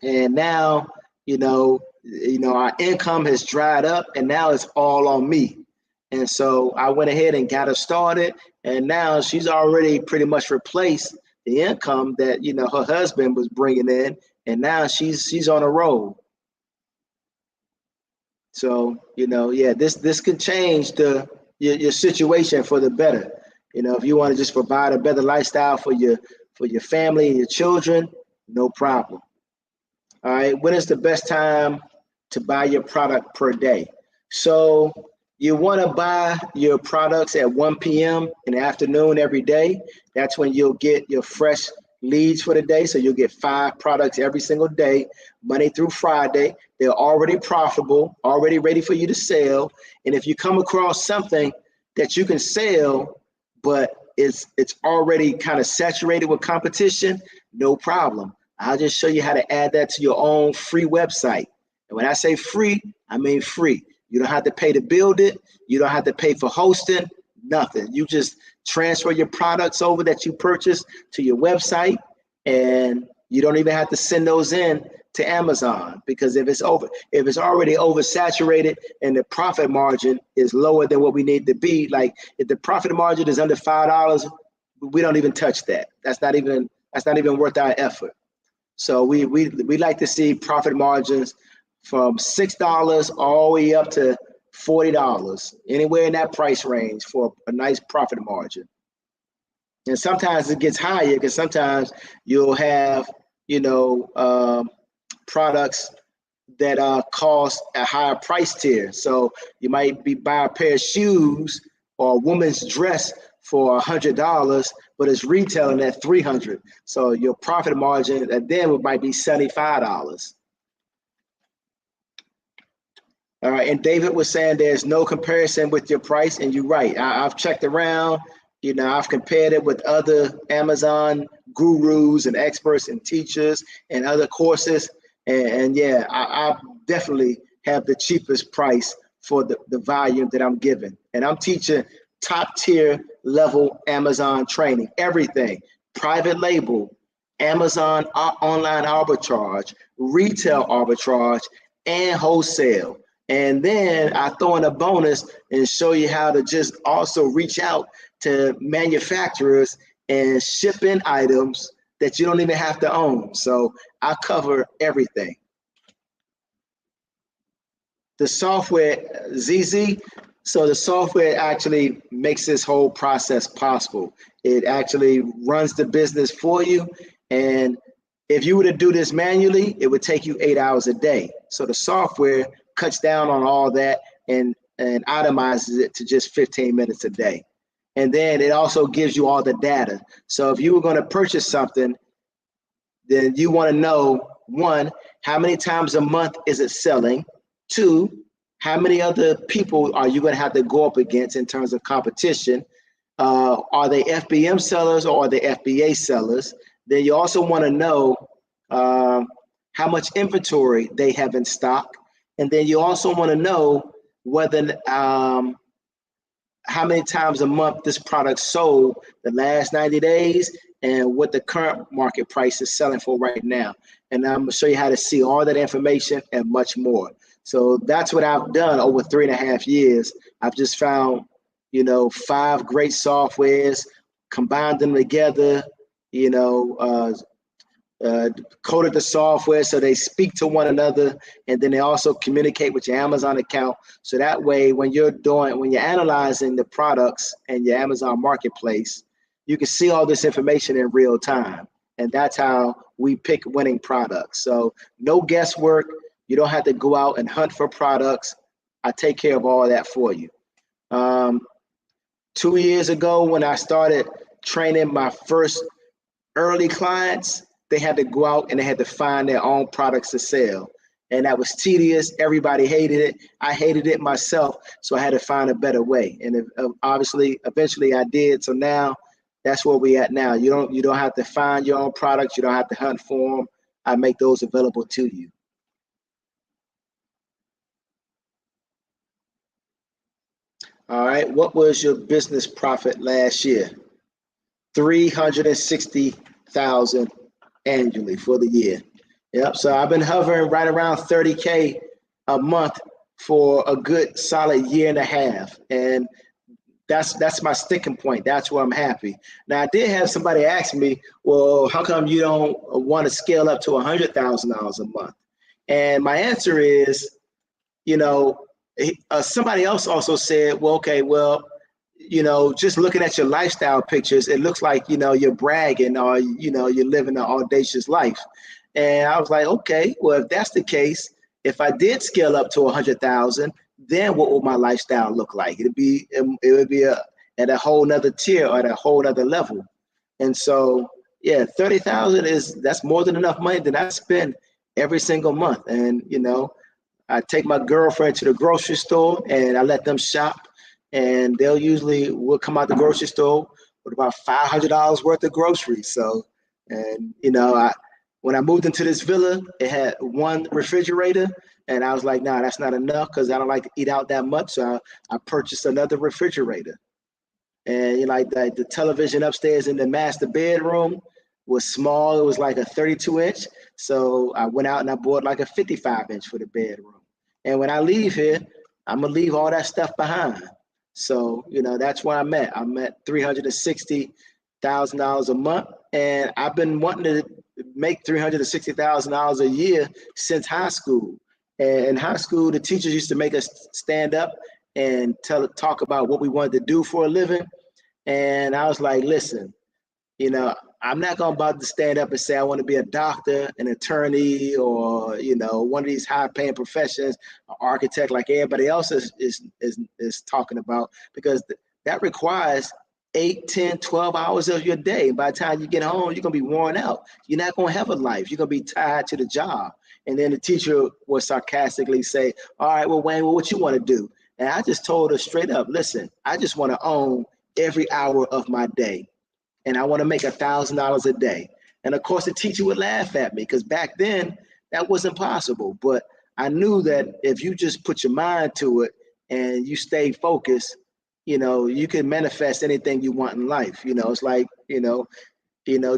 B: and now, our income has dried up, and now it's all on me. And so I went ahead and got her started, and now she's already pretty much replaced the income that her husband was bringing in, and now she's on a roll. So this can change your situation for the better. If you want to just provide a better lifestyle for your family and your children, no problem. All right, when is the best time to buy your product per day? So you want to buy your products at 1 p.m. in the afternoon every day. That's when you'll get your fresh leads for the day. So you'll get 5 products every single day, Monday through Friday. They're already profitable, already ready for you to sell. And if you come across something that you can sell, but it's already kind of saturated with competition, no problem. I'll just show you how to add that to your own free website. And when I say free, I mean free. You don't have to pay to build it. You don't have to pay for hosting, nothing. You just transfer your products over that you purchased to your website, and you don't even have to send those in to Amazon, because if it's already oversaturated and the profit margin is lower than what we need to be, like if the profit margin is under $5, we don't even touch that. That's not even worth our effort. So we like to see profit margins from $6 all the way up to $40, anywhere in that price range for a nice profit margin. And sometimes it gets higher because sometimes you'll have, products that cost a higher price tier. So you might be buying a pair of shoes or a woman's dress for $100, but it's retailing at $300. So your profit margin then might be $75. All right, and David was saying there's no comparison with your price, and you're right. I've checked around, I've compared it with other Amazon gurus and experts and teachers and other courses, and yeah, I definitely have the cheapest price for the volume that I'm giving. And I'm teaching top tier level Amazon training, everything, private label, Amazon online arbitrage, retail arbitrage, and wholesale. And then I throw in a bonus and show you how to just also reach out to manufacturers and ship in items that you don't even have to own. So I cover everything. The software, ZZ, so the software actually makes this whole process possible. It actually runs the business for you. And if you were to do this manually, it would take you 8 hours a day. So the software cuts down on all that and itemizes it to just 15 minutes a day. And then it also gives you all the data. So if you were going to purchase something, then you want to know, one, how many times a month is it selling? Two, how many other people are you going to have to go up against in terms of competition? Are they FBM sellers or are they FBA sellers? Then you also want to know how much inventory they have in stock. And then you also want to know whether how many times a month this product sold the last 90 days and what the current market price is selling for right now. And I'm going to show you how to see all that information and much more. So that's what I've done over 3.5 years. I've just found, 5 great softwares, combined them together, coded the software so they speak to one another, and then they also communicate with your Amazon account. So that way, when you're analyzing the products and your Amazon marketplace, you can see all this information in real time. And that's how we pick winning products. So no guesswork. You don't have to go out and hunt for products. I take care of all that for you. 2 years ago, when I started training my first early clients, they had to go out and they had to find their own products to sell. And that was tedious. Everybody hated it. I hated it myself. So I had to find a better way. And obviously, eventually I did. So now that's where we at now. You don't have to find your own products. You don't have to hunt for them. I make those available to you. All right, what was your business profit last year? 360,000 annually for the year. Yep, so I've been hovering right around 30K a month for a good solid 1.5 years. And that's my sticking point. That's where I'm happy. Now, I did have somebody ask me, well, how come you don't want to scale up to $100,000 a month? And my answer is, somebody else also said, well, okay, just looking at your lifestyle pictures, it looks like, you're bragging or, you're living an audacious life. And I was like, okay, well, if that's the case, if I did scale up to 100,000, then what would my lifestyle look like? It would be at a whole nother tier or at a whole nother level. And so, yeah, 30,000 that's more than enough money that I spend every single month. And, I take my girlfriend to the grocery store and I let them shop, and we'll come out the grocery store with about $500 worth of groceries. So, and when I moved into this villa, it had one refrigerator, and I was like, nah, that's not enough because I don't like to eat out that much. So I purchased another refrigerator. And the television upstairs in the master bedroom was small. It was like a 32-inch. So I went out and I bought like a 55-inch for the bedroom. And when I leave here, I'm gonna leave all that stuff behind. So, that's where I'm at. I'm at $360,000 a month. And I've been wanting to make $360,000 a year since high school. And in high school, the teachers used to make us stand up and talk about what we wanted to do for a living. And I was like, listen, I'm not about to stand up and say I want to be a doctor, an attorney, or one of these high-paying professions, an architect like everybody else is talking about, because that requires 8, 10, 12 hours of your day. By the time you get home, you're gonna be worn out. You're not gonna have a life. You're gonna be tied to the job. And then the teacher would sarcastically say, "All right, well, Wayne, what you want to do?" And I just told her straight up, "Listen, I just want to own every hour of my day. And I want to make $1,000 a day." And of course, the teacher would laugh at me because back then that wasn't possible. But I knew that if you just put your mind to it, and you stay focused, you know, you can manifest anything you want in life. You know, it's like,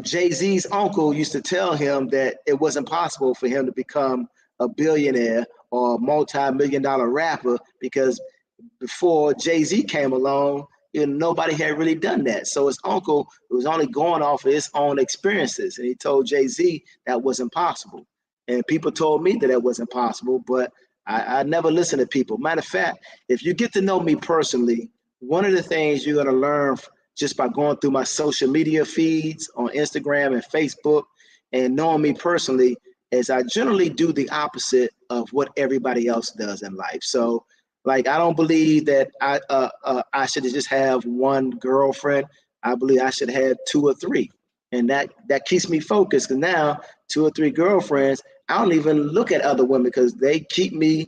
B: Jay-Z's uncle used to tell him that it wasn't possible for him to become a billionaire or a multi-million-dollar rapper because before Jay-Z came along, nobody had really done that. So his uncle was only going off of his own experiences, and he told Jay-Z that wasn't possible. And people told me that it wasn't possible, but I never listened to people. Matter of fact, if you get to know me personally, one of the things you're going to learn just by going through my social media feeds on Instagram and Facebook and knowing me personally is I generally do the opposite of what everybody else does in life. So, like, I don't believe that I should just have one girlfriend. I believe I should have 2 or 3. And that keeps me focused, because now 2 or 3 girlfriends, I don't even look at other women because they keep me,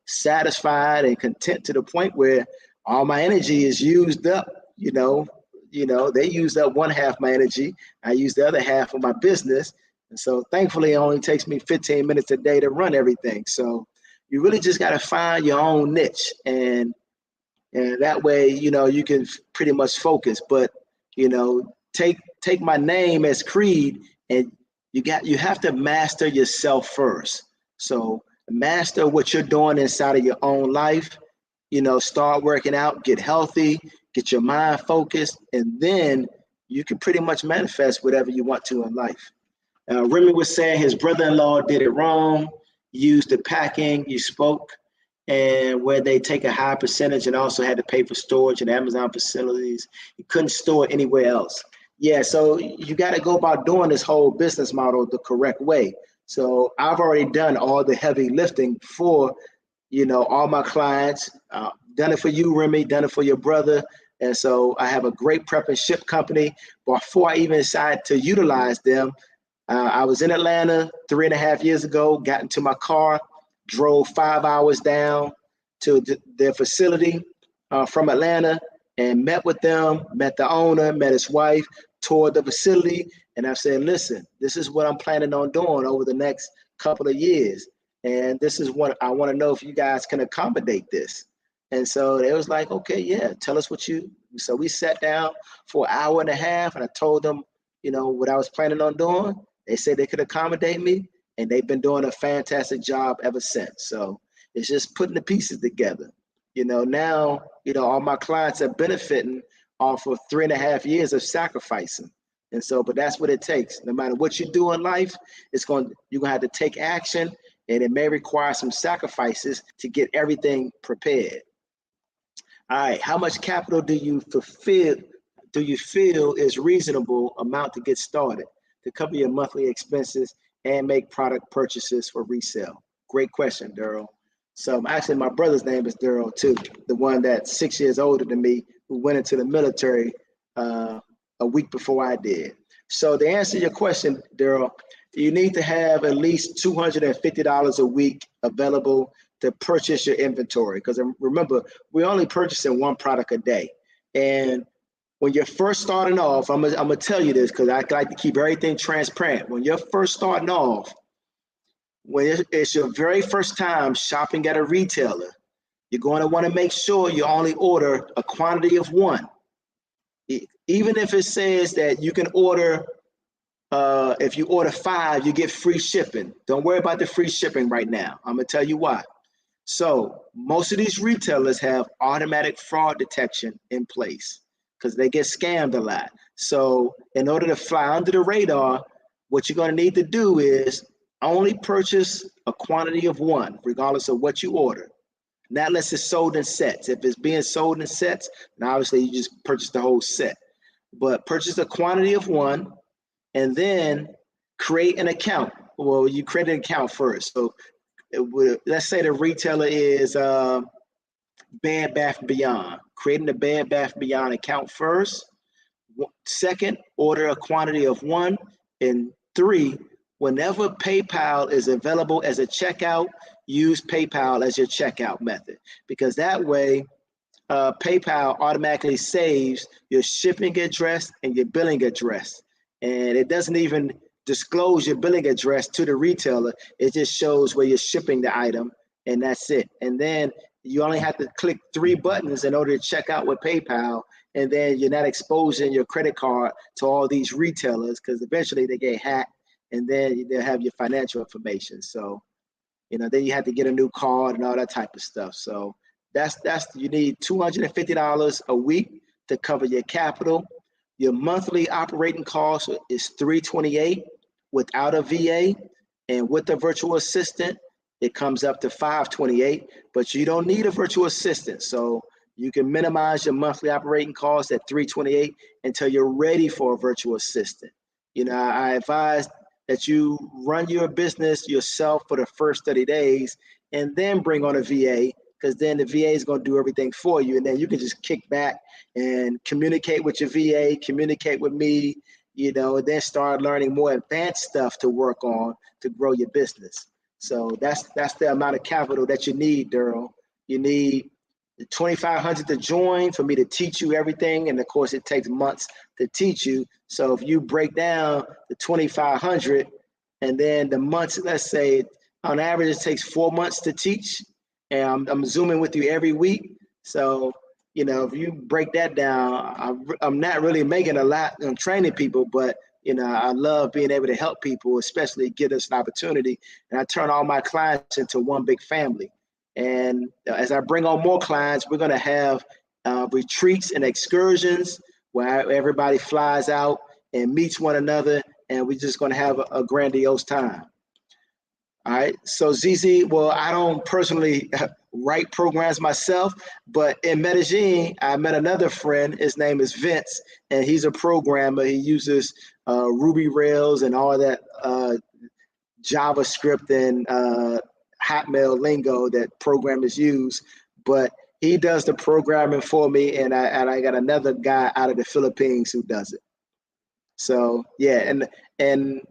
B: satisfied and content to the point where all my energy is used up. They use up one half my energy. I use the other half for my business. And so thankfully it only takes me 15 minutes a day to run everything. So you really just got to find your own niche, and that way, you can pretty much focus. But, take my name as Creed, and you have to master yourself first. So master what you're doing inside of your own life, start working out, get healthy, get your mind focused, and then you can pretty much manifest whatever you want to in life. Remy was saying his brother-in-law did it wrong, used the packing you spoke, and where they take a high percentage and also had to pay for storage in Amazon facilities. He couldn't store it anywhere else. Yeah, so you got to go about doing this whole business model the correct way. So I've already done all the heavy lifting for, all my clients. Done it for you, Remy, done it for your brother. And so I have a great prep and ship company. Before I even decided to utilize them, I was in Atlanta 3.5 years ago, got into my car, drove 5 hours down to their facility from Atlanta, and met with them, met the owner, met his wife, toured the facility. And I said, listen, this is what I'm planning on doing over the next couple of years. And this is what I want to know if you guys can accommodate this. And so they was like, okay, yeah, tell us what you. So we sat down for 1.5 hours, and I told them, what I was planning on doing. They said they could accommodate me, and they've been doing a fantastic job ever since. So it's just putting the pieces together. Now, all my clients are benefiting off of 3.5 years of sacrificing. And so, but that's what it takes. No matter what you do in life, you're going to have to take action, and it may require some sacrifices to get everything prepared. All right, how much capital do you feel is reasonable amount to get started to cover your monthly expenses and make product purchases for resale? Great question, Daryl. So actually, my brother's name is Daryl too, the one that's 6 years older than me, who went into the military a week before I did. So to answer your question, Daryl, you need to have at least $250 a week available to purchase your inventory. Because remember, we're only purchasing one product a day. And when you're first starting off, I'm gonna tell you this because I like to keep everything transparent. When you're first starting off, when it's your very first time shopping at a retailer, you're going to want to make sure you only order a quantity of one. Even if it says that you can order, if you order 5, you get free shipping. Don't worry about the free shipping right now. I'm going to tell you why. So most of these retailers have automatic fraud detection in place because they get scammed a lot. So in order to fly under the radar, what you're going to need to do is only purchase a quantity of one, regardless of what you order. Not unless it's sold in sets. If it's being sold in sets, then obviously you just purchase the whole set. But purchase a quantity of one, and then create an account. Well, you create an account first. So let's say the retailer is Bed Bath & Beyond. Creating the Bed Bath & Beyond account first. Second, order a quantity of one. And 3, whenever PayPal is available as a checkout, use PayPal as your checkout method, because that way PayPal automatically saves your shipping address and your billing address. And it doesn't even disclose your billing address to the retailer. It just shows where you're shipping the item, and that's it. And then You only have to click 3 buttons in order to check out with PayPal, and then you're not exposing your credit card to all these retailers, because eventually they get hacked, and then they'll have your financial information. So, then you have to get a new card and all that type of stuff. So that's you need $250 a week to cover your capital. Your monthly operating cost is $328 without a VA, and with the virtual assistant, it comes up to $528. But you don't need a virtual assistant, so you can minimize your monthly operating costs at $328 until you're ready for a virtual assistant. I advise that you run your business yourself for the first 30 days and then bring on a VA, because then the VA is going to do everything for you. And then you can just kick back and communicate with your VA, communicate with me, and then start learning more advanced stuff to work on to grow your business. So that's the amount of capital that you need, Daryl. You need the $2,500 to join for me to teach you everything. And of course, it takes months to teach you. So if you break down the $2,500 and then the months, let's say on average, it takes 4 months to teach. And I'm Zooming with you every week. So, if you break that down, I'm not really making a lot on training people, but I love being able to help people, especially get us an opportunity. And I turn all my clients into one big family. And as I bring on more clients, we're going to have retreats and excursions where everybody flies out and meets one another, and we're just going to have a grandiose time. All right. So ZZ, well, I don't personally write programs myself, but in Medellin, I met another friend. His name is Vince, and he's a programmer. He uses Ruby Rails and all that JavaScript and Hotmail lingo that programmers use, but he does the programming for me, and I got another guy out of the Philippines who does it. So yeah, and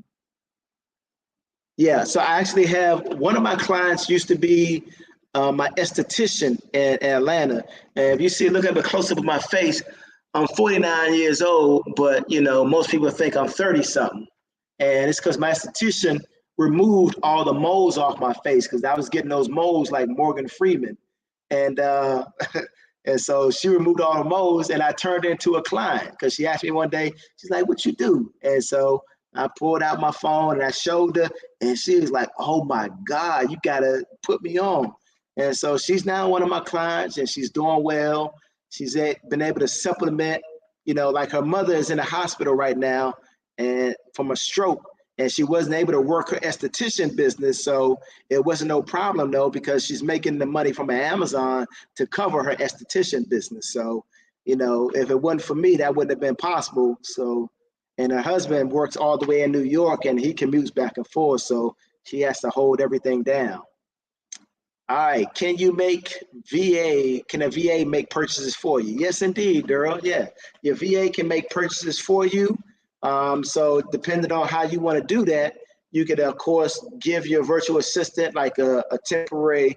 B: yeah, so I actually have one of my clients used to be my esthetician in Atlanta, and if you see, look at the close up of my face, I'm 49 years old, but most people think I'm 30 something, and it's because my esthetician removed all the moles off my face, because I was getting those moles like Morgan Freeman. And and so she removed all the moles, and I turned into a client, because she asked me one day, she's like, "What you do?" And so I pulled out my phone and I showed her, and she was like, "Oh my God, you gotta put me on." And so she's now one of my clients, and she's doing well. She's been able to supplement, like her mother is in the hospital right now and from a stroke. And she wasn't able to work her esthetician business, so it wasn't no problem though, because she's making the money from Amazon to cover her esthetician business. So, if it wasn't for me, that wouldn't have been possible. So, and her husband works all the way in New York, and he commutes back and forth, so she has to hold everything down. All right, can a VA make purchases for you? Yes, indeed, Daryl. Yeah, your VA can make purchases for you. So depending on how you want to do that, you could, of course, give your virtual assistant like a temporary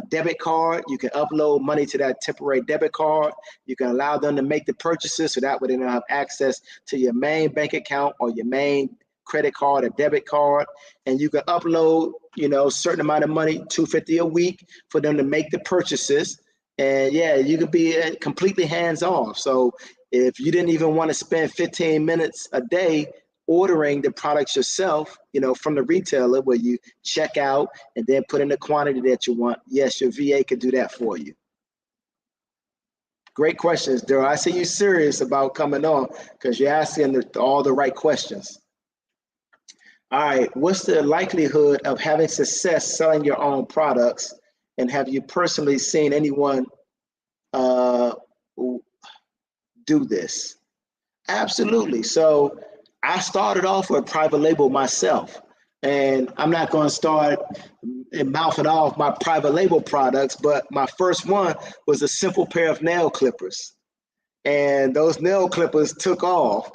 B: debit card. You can upload money to that temporary debit card. You can allow them to make the purchases, so that way they don't have access to your main bank account or your main credit card or debit card. And you can upload, a certain amount of money, $250 a week, for them to make the purchases. And yeah, you could be completely hands off. So if you didn't even want to spend 15 minutes a day ordering the products yourself, from the retailer, where you check out and then put in the quantity that you want, yes, your VA could do that for you. Great questions, Daryl. I see you serious about coming on, because you're asking all the right questions. All right, what's the likelihood of having success selling your own products? And have you personally seen anyone do this? Absolutely. So I started off with private label myself, and I'm not going to start mouthing off my private label products, but my first one was a simple pair of nail clippers, and those nail clippers took off.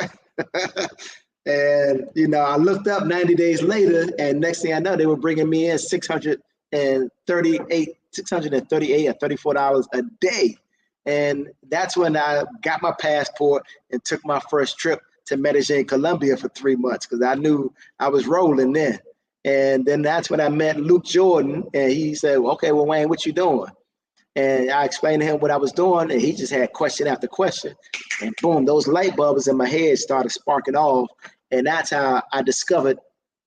B: And I looked up 90 days later, and next thing I know, they were bringing me in $638 or $34 a day. And that's when I got my passport and took my first trip to Medellin, Colombia for 3 months, because I knew I was rolling then. And then that's when I met Luke Jordan, and he said, "Okay, well, Wayne, what you doing?" And I explained to him what I was doing, and he just had question after question. And boom, those light bulbs in my head started sparking off. And that's how I discovered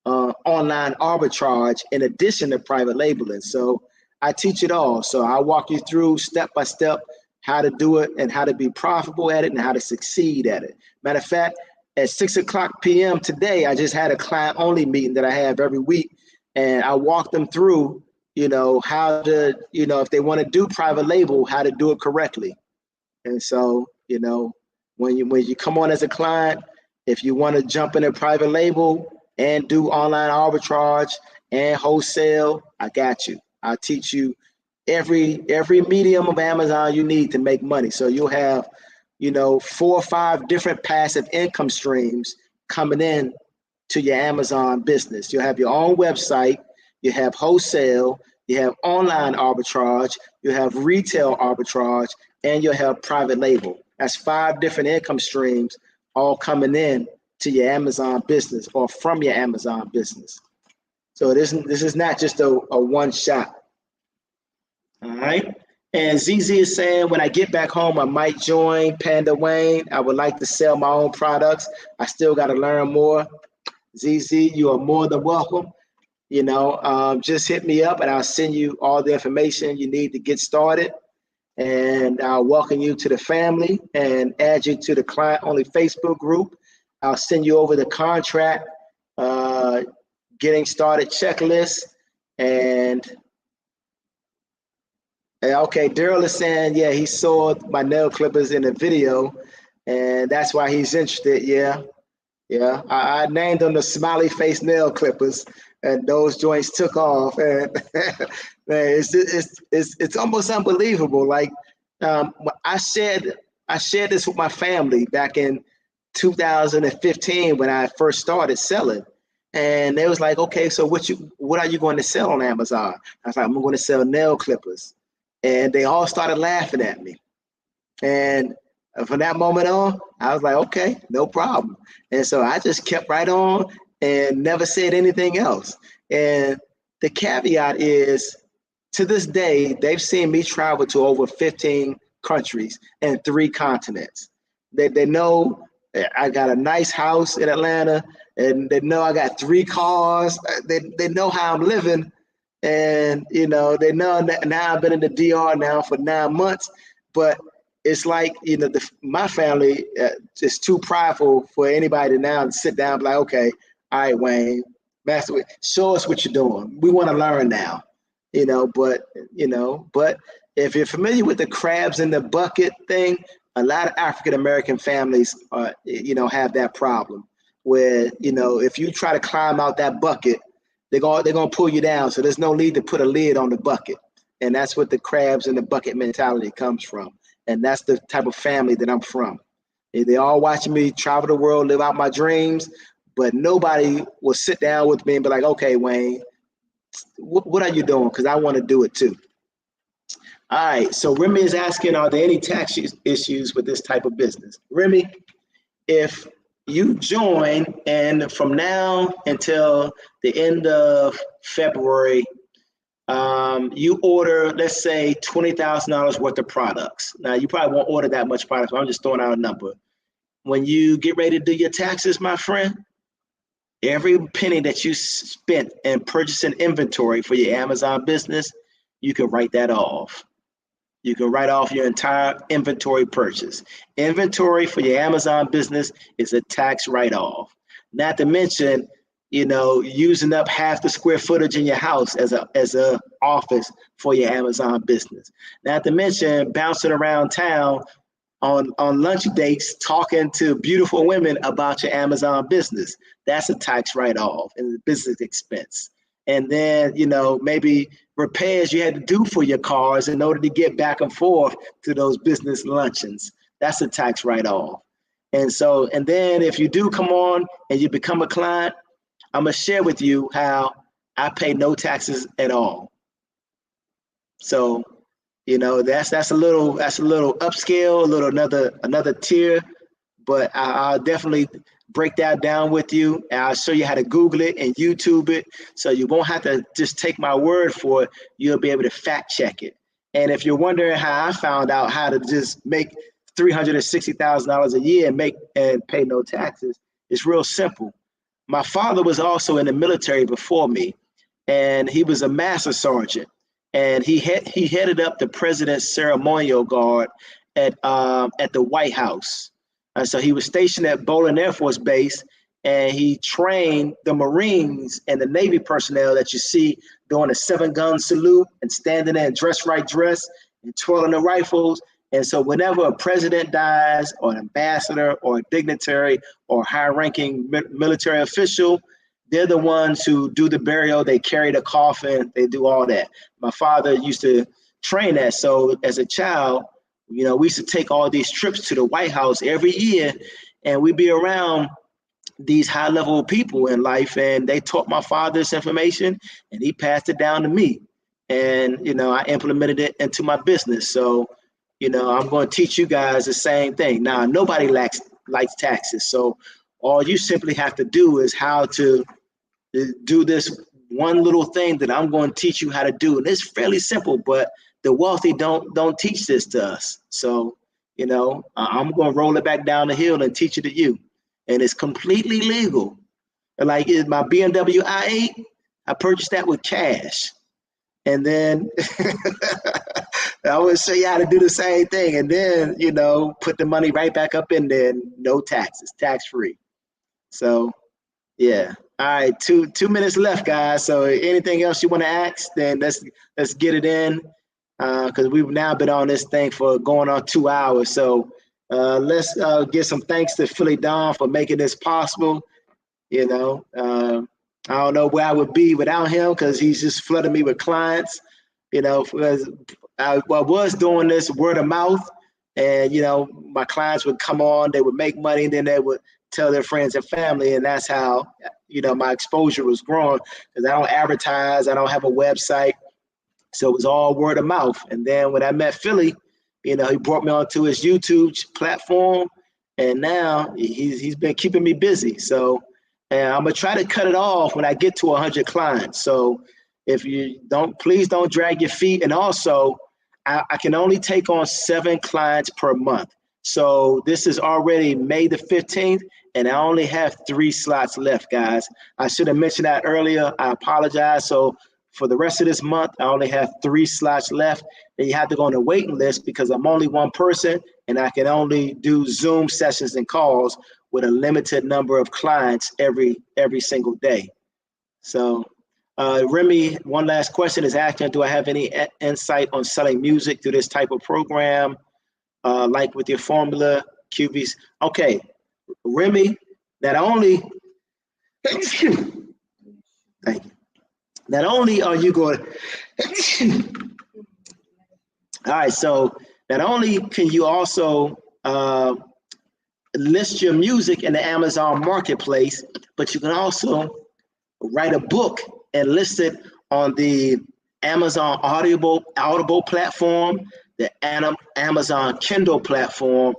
B: online arbitrage in addition to private labeling. So I teach it all. So I walk you through step by step how to do it and how to be profitable at it and how to succeed at it. Matter of fact, at 6 o'clock p.m. today, I just had a client only meeting that I have every week. And I walk them through, how to, if they want to do private label, how to do it correctly. And so, when you come on as a client, if you want to jump in a private label and do online arbitrage and wholesale, I got you. I'll teach you every medium of Amazon you need to make money. So you'll have, 4 or 5 different passive income streams coming in to your Amazon business. You'll have your own website, you have wholesale, you have online arbitrage, you have retail arbitrage, and you'll have private label. That's 5 different income streams all coming in to your Amazon business or from your Amazon business. So this is not just a one shot. All right. And ZZ is saying, when I get back home, I might join Panda Wayne. I would like to sell my own products. I still got to learn more. ZZ, you are more than welcome. Just hit me up and I'll send you all the information you need to get started. And I'll welcome you to the family and add you to the client only Facebook group. I'll send you over the contract, getting started checklist. And okay, Daryl is saying, yeah, he saw my nail clippers in the video and that's why he's interested. Yeah. I named them the smiley face nail clippers and those joints took off. And man, it's almost unbelievable. Like I shared this with my family back in 2015 when I first started selling. And they was like, okay, so what are you going to sell on Amazon? I was like, I'm going to sell nail clippers. And they all started laughing at me. And from that moment on, I was like, okay, no problem. And so I just kept right on and never said anything else. And the caveat is, to this day, they've seen me travel to over 15 countries and 3 continents. They know I got a nice house in Atlanta, and they know I got 3 cars. They know how I'm living. And, they know now I've been in the DR now for 9 months, but it's like, my family is too prideful for anybody to now sit down and be like, okay, all right, Wayne, master, show us what you're doing. We want to learn now, but if you're familiar with the crabs in the bucket thing, a lot of African-American families, have that problem where, if you try to climb out that bucket, they're gonna pull you down. So there's no need to put a lid on the bucket. And that's what the crabs in the bucket mentality comes from. And that's the type of family that I'm from. They all watching me travel the world, live out my dreams, but nobody will sit down with me and be like, okay, Wayne, what are you doing? Because I want to do it too. All right, so Remy is asking, are there any tax issues with this type of business? Remy, if you join and from now until the end of February, you order, let's say $20,000 worth of products. Now you probably won't order that much products, but I'm just throwing out a number. When you get ready to do your taxes, my friend, every penny that you spent in purchasing inventory for your Amazon business, you can write that off. You can write off your entire inventory purchase. Inventory for your Amazon business is a tax write-off. Not to mention, using up half the square footage in your house as a office for your Amazon business. Not to mention bouncing around town on lunch dates, talking to beautiful women about your Amazon business. That's a tax write-off and a business expense. And then, maybe repairs you had to do for your cars in order to get back and forth to those business luncheons. That's a tax write-off. And then if you do come on and you become a client, I'm gonna share with you how I pay no taxes at all. So, that's a little upscale, another tier, but I'll definitely break that down with you. And I'll show you how to Google it and YouTube it. So you won't have to just take my word for it. You'll be able to fact check it. And if you're wondering how I found out how to just make $360,000 a year and pay no taxes, it's real simple. My father was also in the military before me, and he was a master sergeant, and he headed up the president's ceremonial guard at the White House. And so he was stationed at Bolin Air Force Base, and he trained the Marines and the Navy personnel that you see doing a 7-gun salute and standing there in dress right dress and twirling the rifles. And so whenever a president dies, or an ambassador, or a dignitary, or high-ranking military official, they're the ones who do the burial. They carry the coffin. They do all that. My father used to train that. So as a child, we used to take all these trips to the White House every year, and we'd be around these high-level people in life, and they taught my father this information, and he passed it down to me. And I implemented it into my business. So I'm going to teach you guys the same thing. Now, nobody likes taxes, so all you simply have to do is how to do this one little thing that I'm going to teach you how to do. And it's fairly simple, but the wealthy don't teach this to us. So I'm going to roll it back down the hill and teach it to you. And it's completely legal. Like my BMW i8, I purchased that with cash. And then I would show you how to do the same thing. And then, put the money right back up in there, no taxes, tax free. So, yeah. All right, two minutes left, guys. So anything else you want to ask, then let's get it in, because we've now been on this thing for going on 2 hours. So let's give some thanks to PhillyDom for making this possible. I don't know where I would be without him, because he's just flooding me with clients. Because I was doing this word of mouth, and my clients would come on, they would make money, and then they would tell their friends and family, and that's how my exposure was growing, because I don't advertise, I don't have a website, so it was all word of mouth. And then when I met Philly, he brought me onto his YouTube platform, and now he's been keeping me busy. So, and I'm gonna try to cut it off when I get to 100 clients. So if you please don't drag your feet. And also, I can only take on 7 clients per month. So this is already May the 15th, and I only have 3 slots left, guys. I should have mentioned that earlier. I apologize. So for the rest of this month, I only have 3 slots left. And you have to go on the waiting list, because I'm only one person, and I can only do Zoom sessions and calls with a limited number of clients every single day. So Remy, one last question is asking, do I have any insight on selling music through this type of program, like with your formula, QVs? Okay, Remy, not only, thank you. Not only are you going, all right, so not only can you also list your music in the Amazon marketplace, but you can also write a book and list it on the Amazon Audible platform, the Amazon Kindle platform,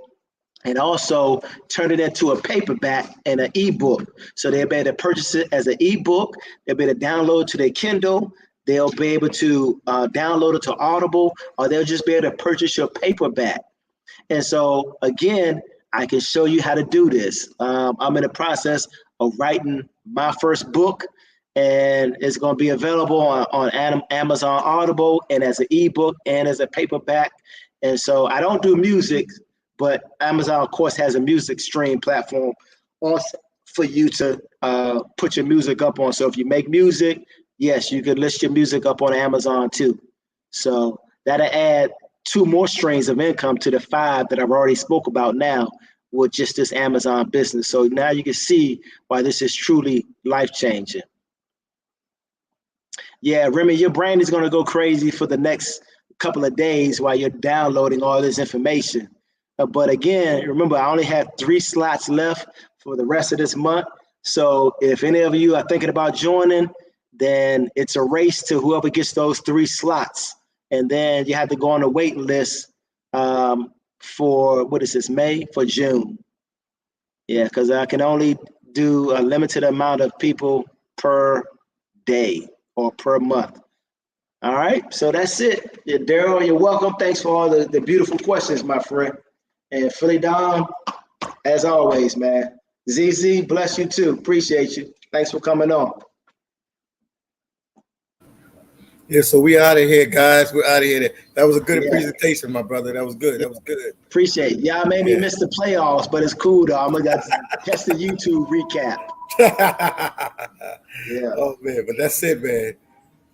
B: and also turn it into a paperback and an ebook. So they'll be able to purchase it as an ebook. They'll be able to download it to their Kindle. They'll be able to download it to Audible, or they'll just be able to purchase your paperback. And so again, I can show you how to do this. I'm in the process of writing my first book, and it's going to be available on Amazon Audible, and as an ebook and as a paperback. And so I don't do music, but Amazon, of course, has a music stream platform also for you to put your music up on. So if you make music, yes, you could list your music up on Amazon too. So that'll add 2 more streams of income to the 5 that I've already spoke about now with just this Amazon business. So now you can see why this is truly life-changing. Yeah, Remy, your brain is going to go crazy for the next couple of days while you're downloading all this information. But again, remember, I only have 3 slots left for the rest of this month. So if any of you are thinking about joining, then it's a race to whoever gets those 3 slots. And then you have to go on the waiting list for, what is this, May? For June. Yeah, because I can only do a limited amount of people per day or per month. All right, so that's it. Yeah, Daryl, you're welcome. Thanks for all the beautiful questions, my friend. And PhillyDom, as always, man. ZZ, bless you too. Appreciate you. Thanks for coming on.
A: Yeah, so we out of here, guys. We're out of here. That was a good
B: Yeah,
A: presentation, my brother. That was good.
B: yeah,
A: That was good.
B: appreciate it. Y'all made me
A: Yeah.
B: miss the playoffs, but it's cool though. I'm gonna catch the YouTube recap. Yeah.
A: Oh man, but that's it, man.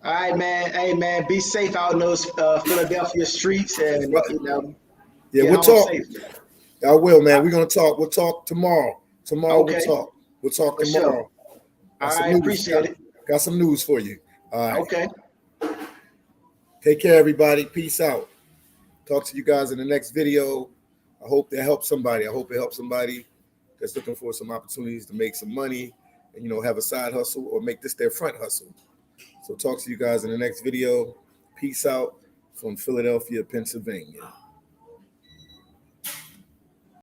B: All right, man. Hey, man, be safe out in those Philadelphia streets, and
A: Yeah,
B: get
A: we'll
B: home
A: talk.
B: safely.
A: I will, man. We're gonna talk. We'll talk tomorrow. Tomorrow
B: Okay,
A: we'll talk. We'll talk
B: for sure.
A: tomorrow.
B: All
A: Got some
B: right,
A: news.
B: appreciate it.
A: Got some news for you. All right.
B: Okay.
A: Take care, everybody. Peace out. Talk to you guys in the next video. I hope that helps somebody. I hope it helps somebody that's looking for some opportunities to make some money and have a side hustle or make this their front hustle. So talk to you guys in the next video. Peace out from Philadelphia, Pennsylvania.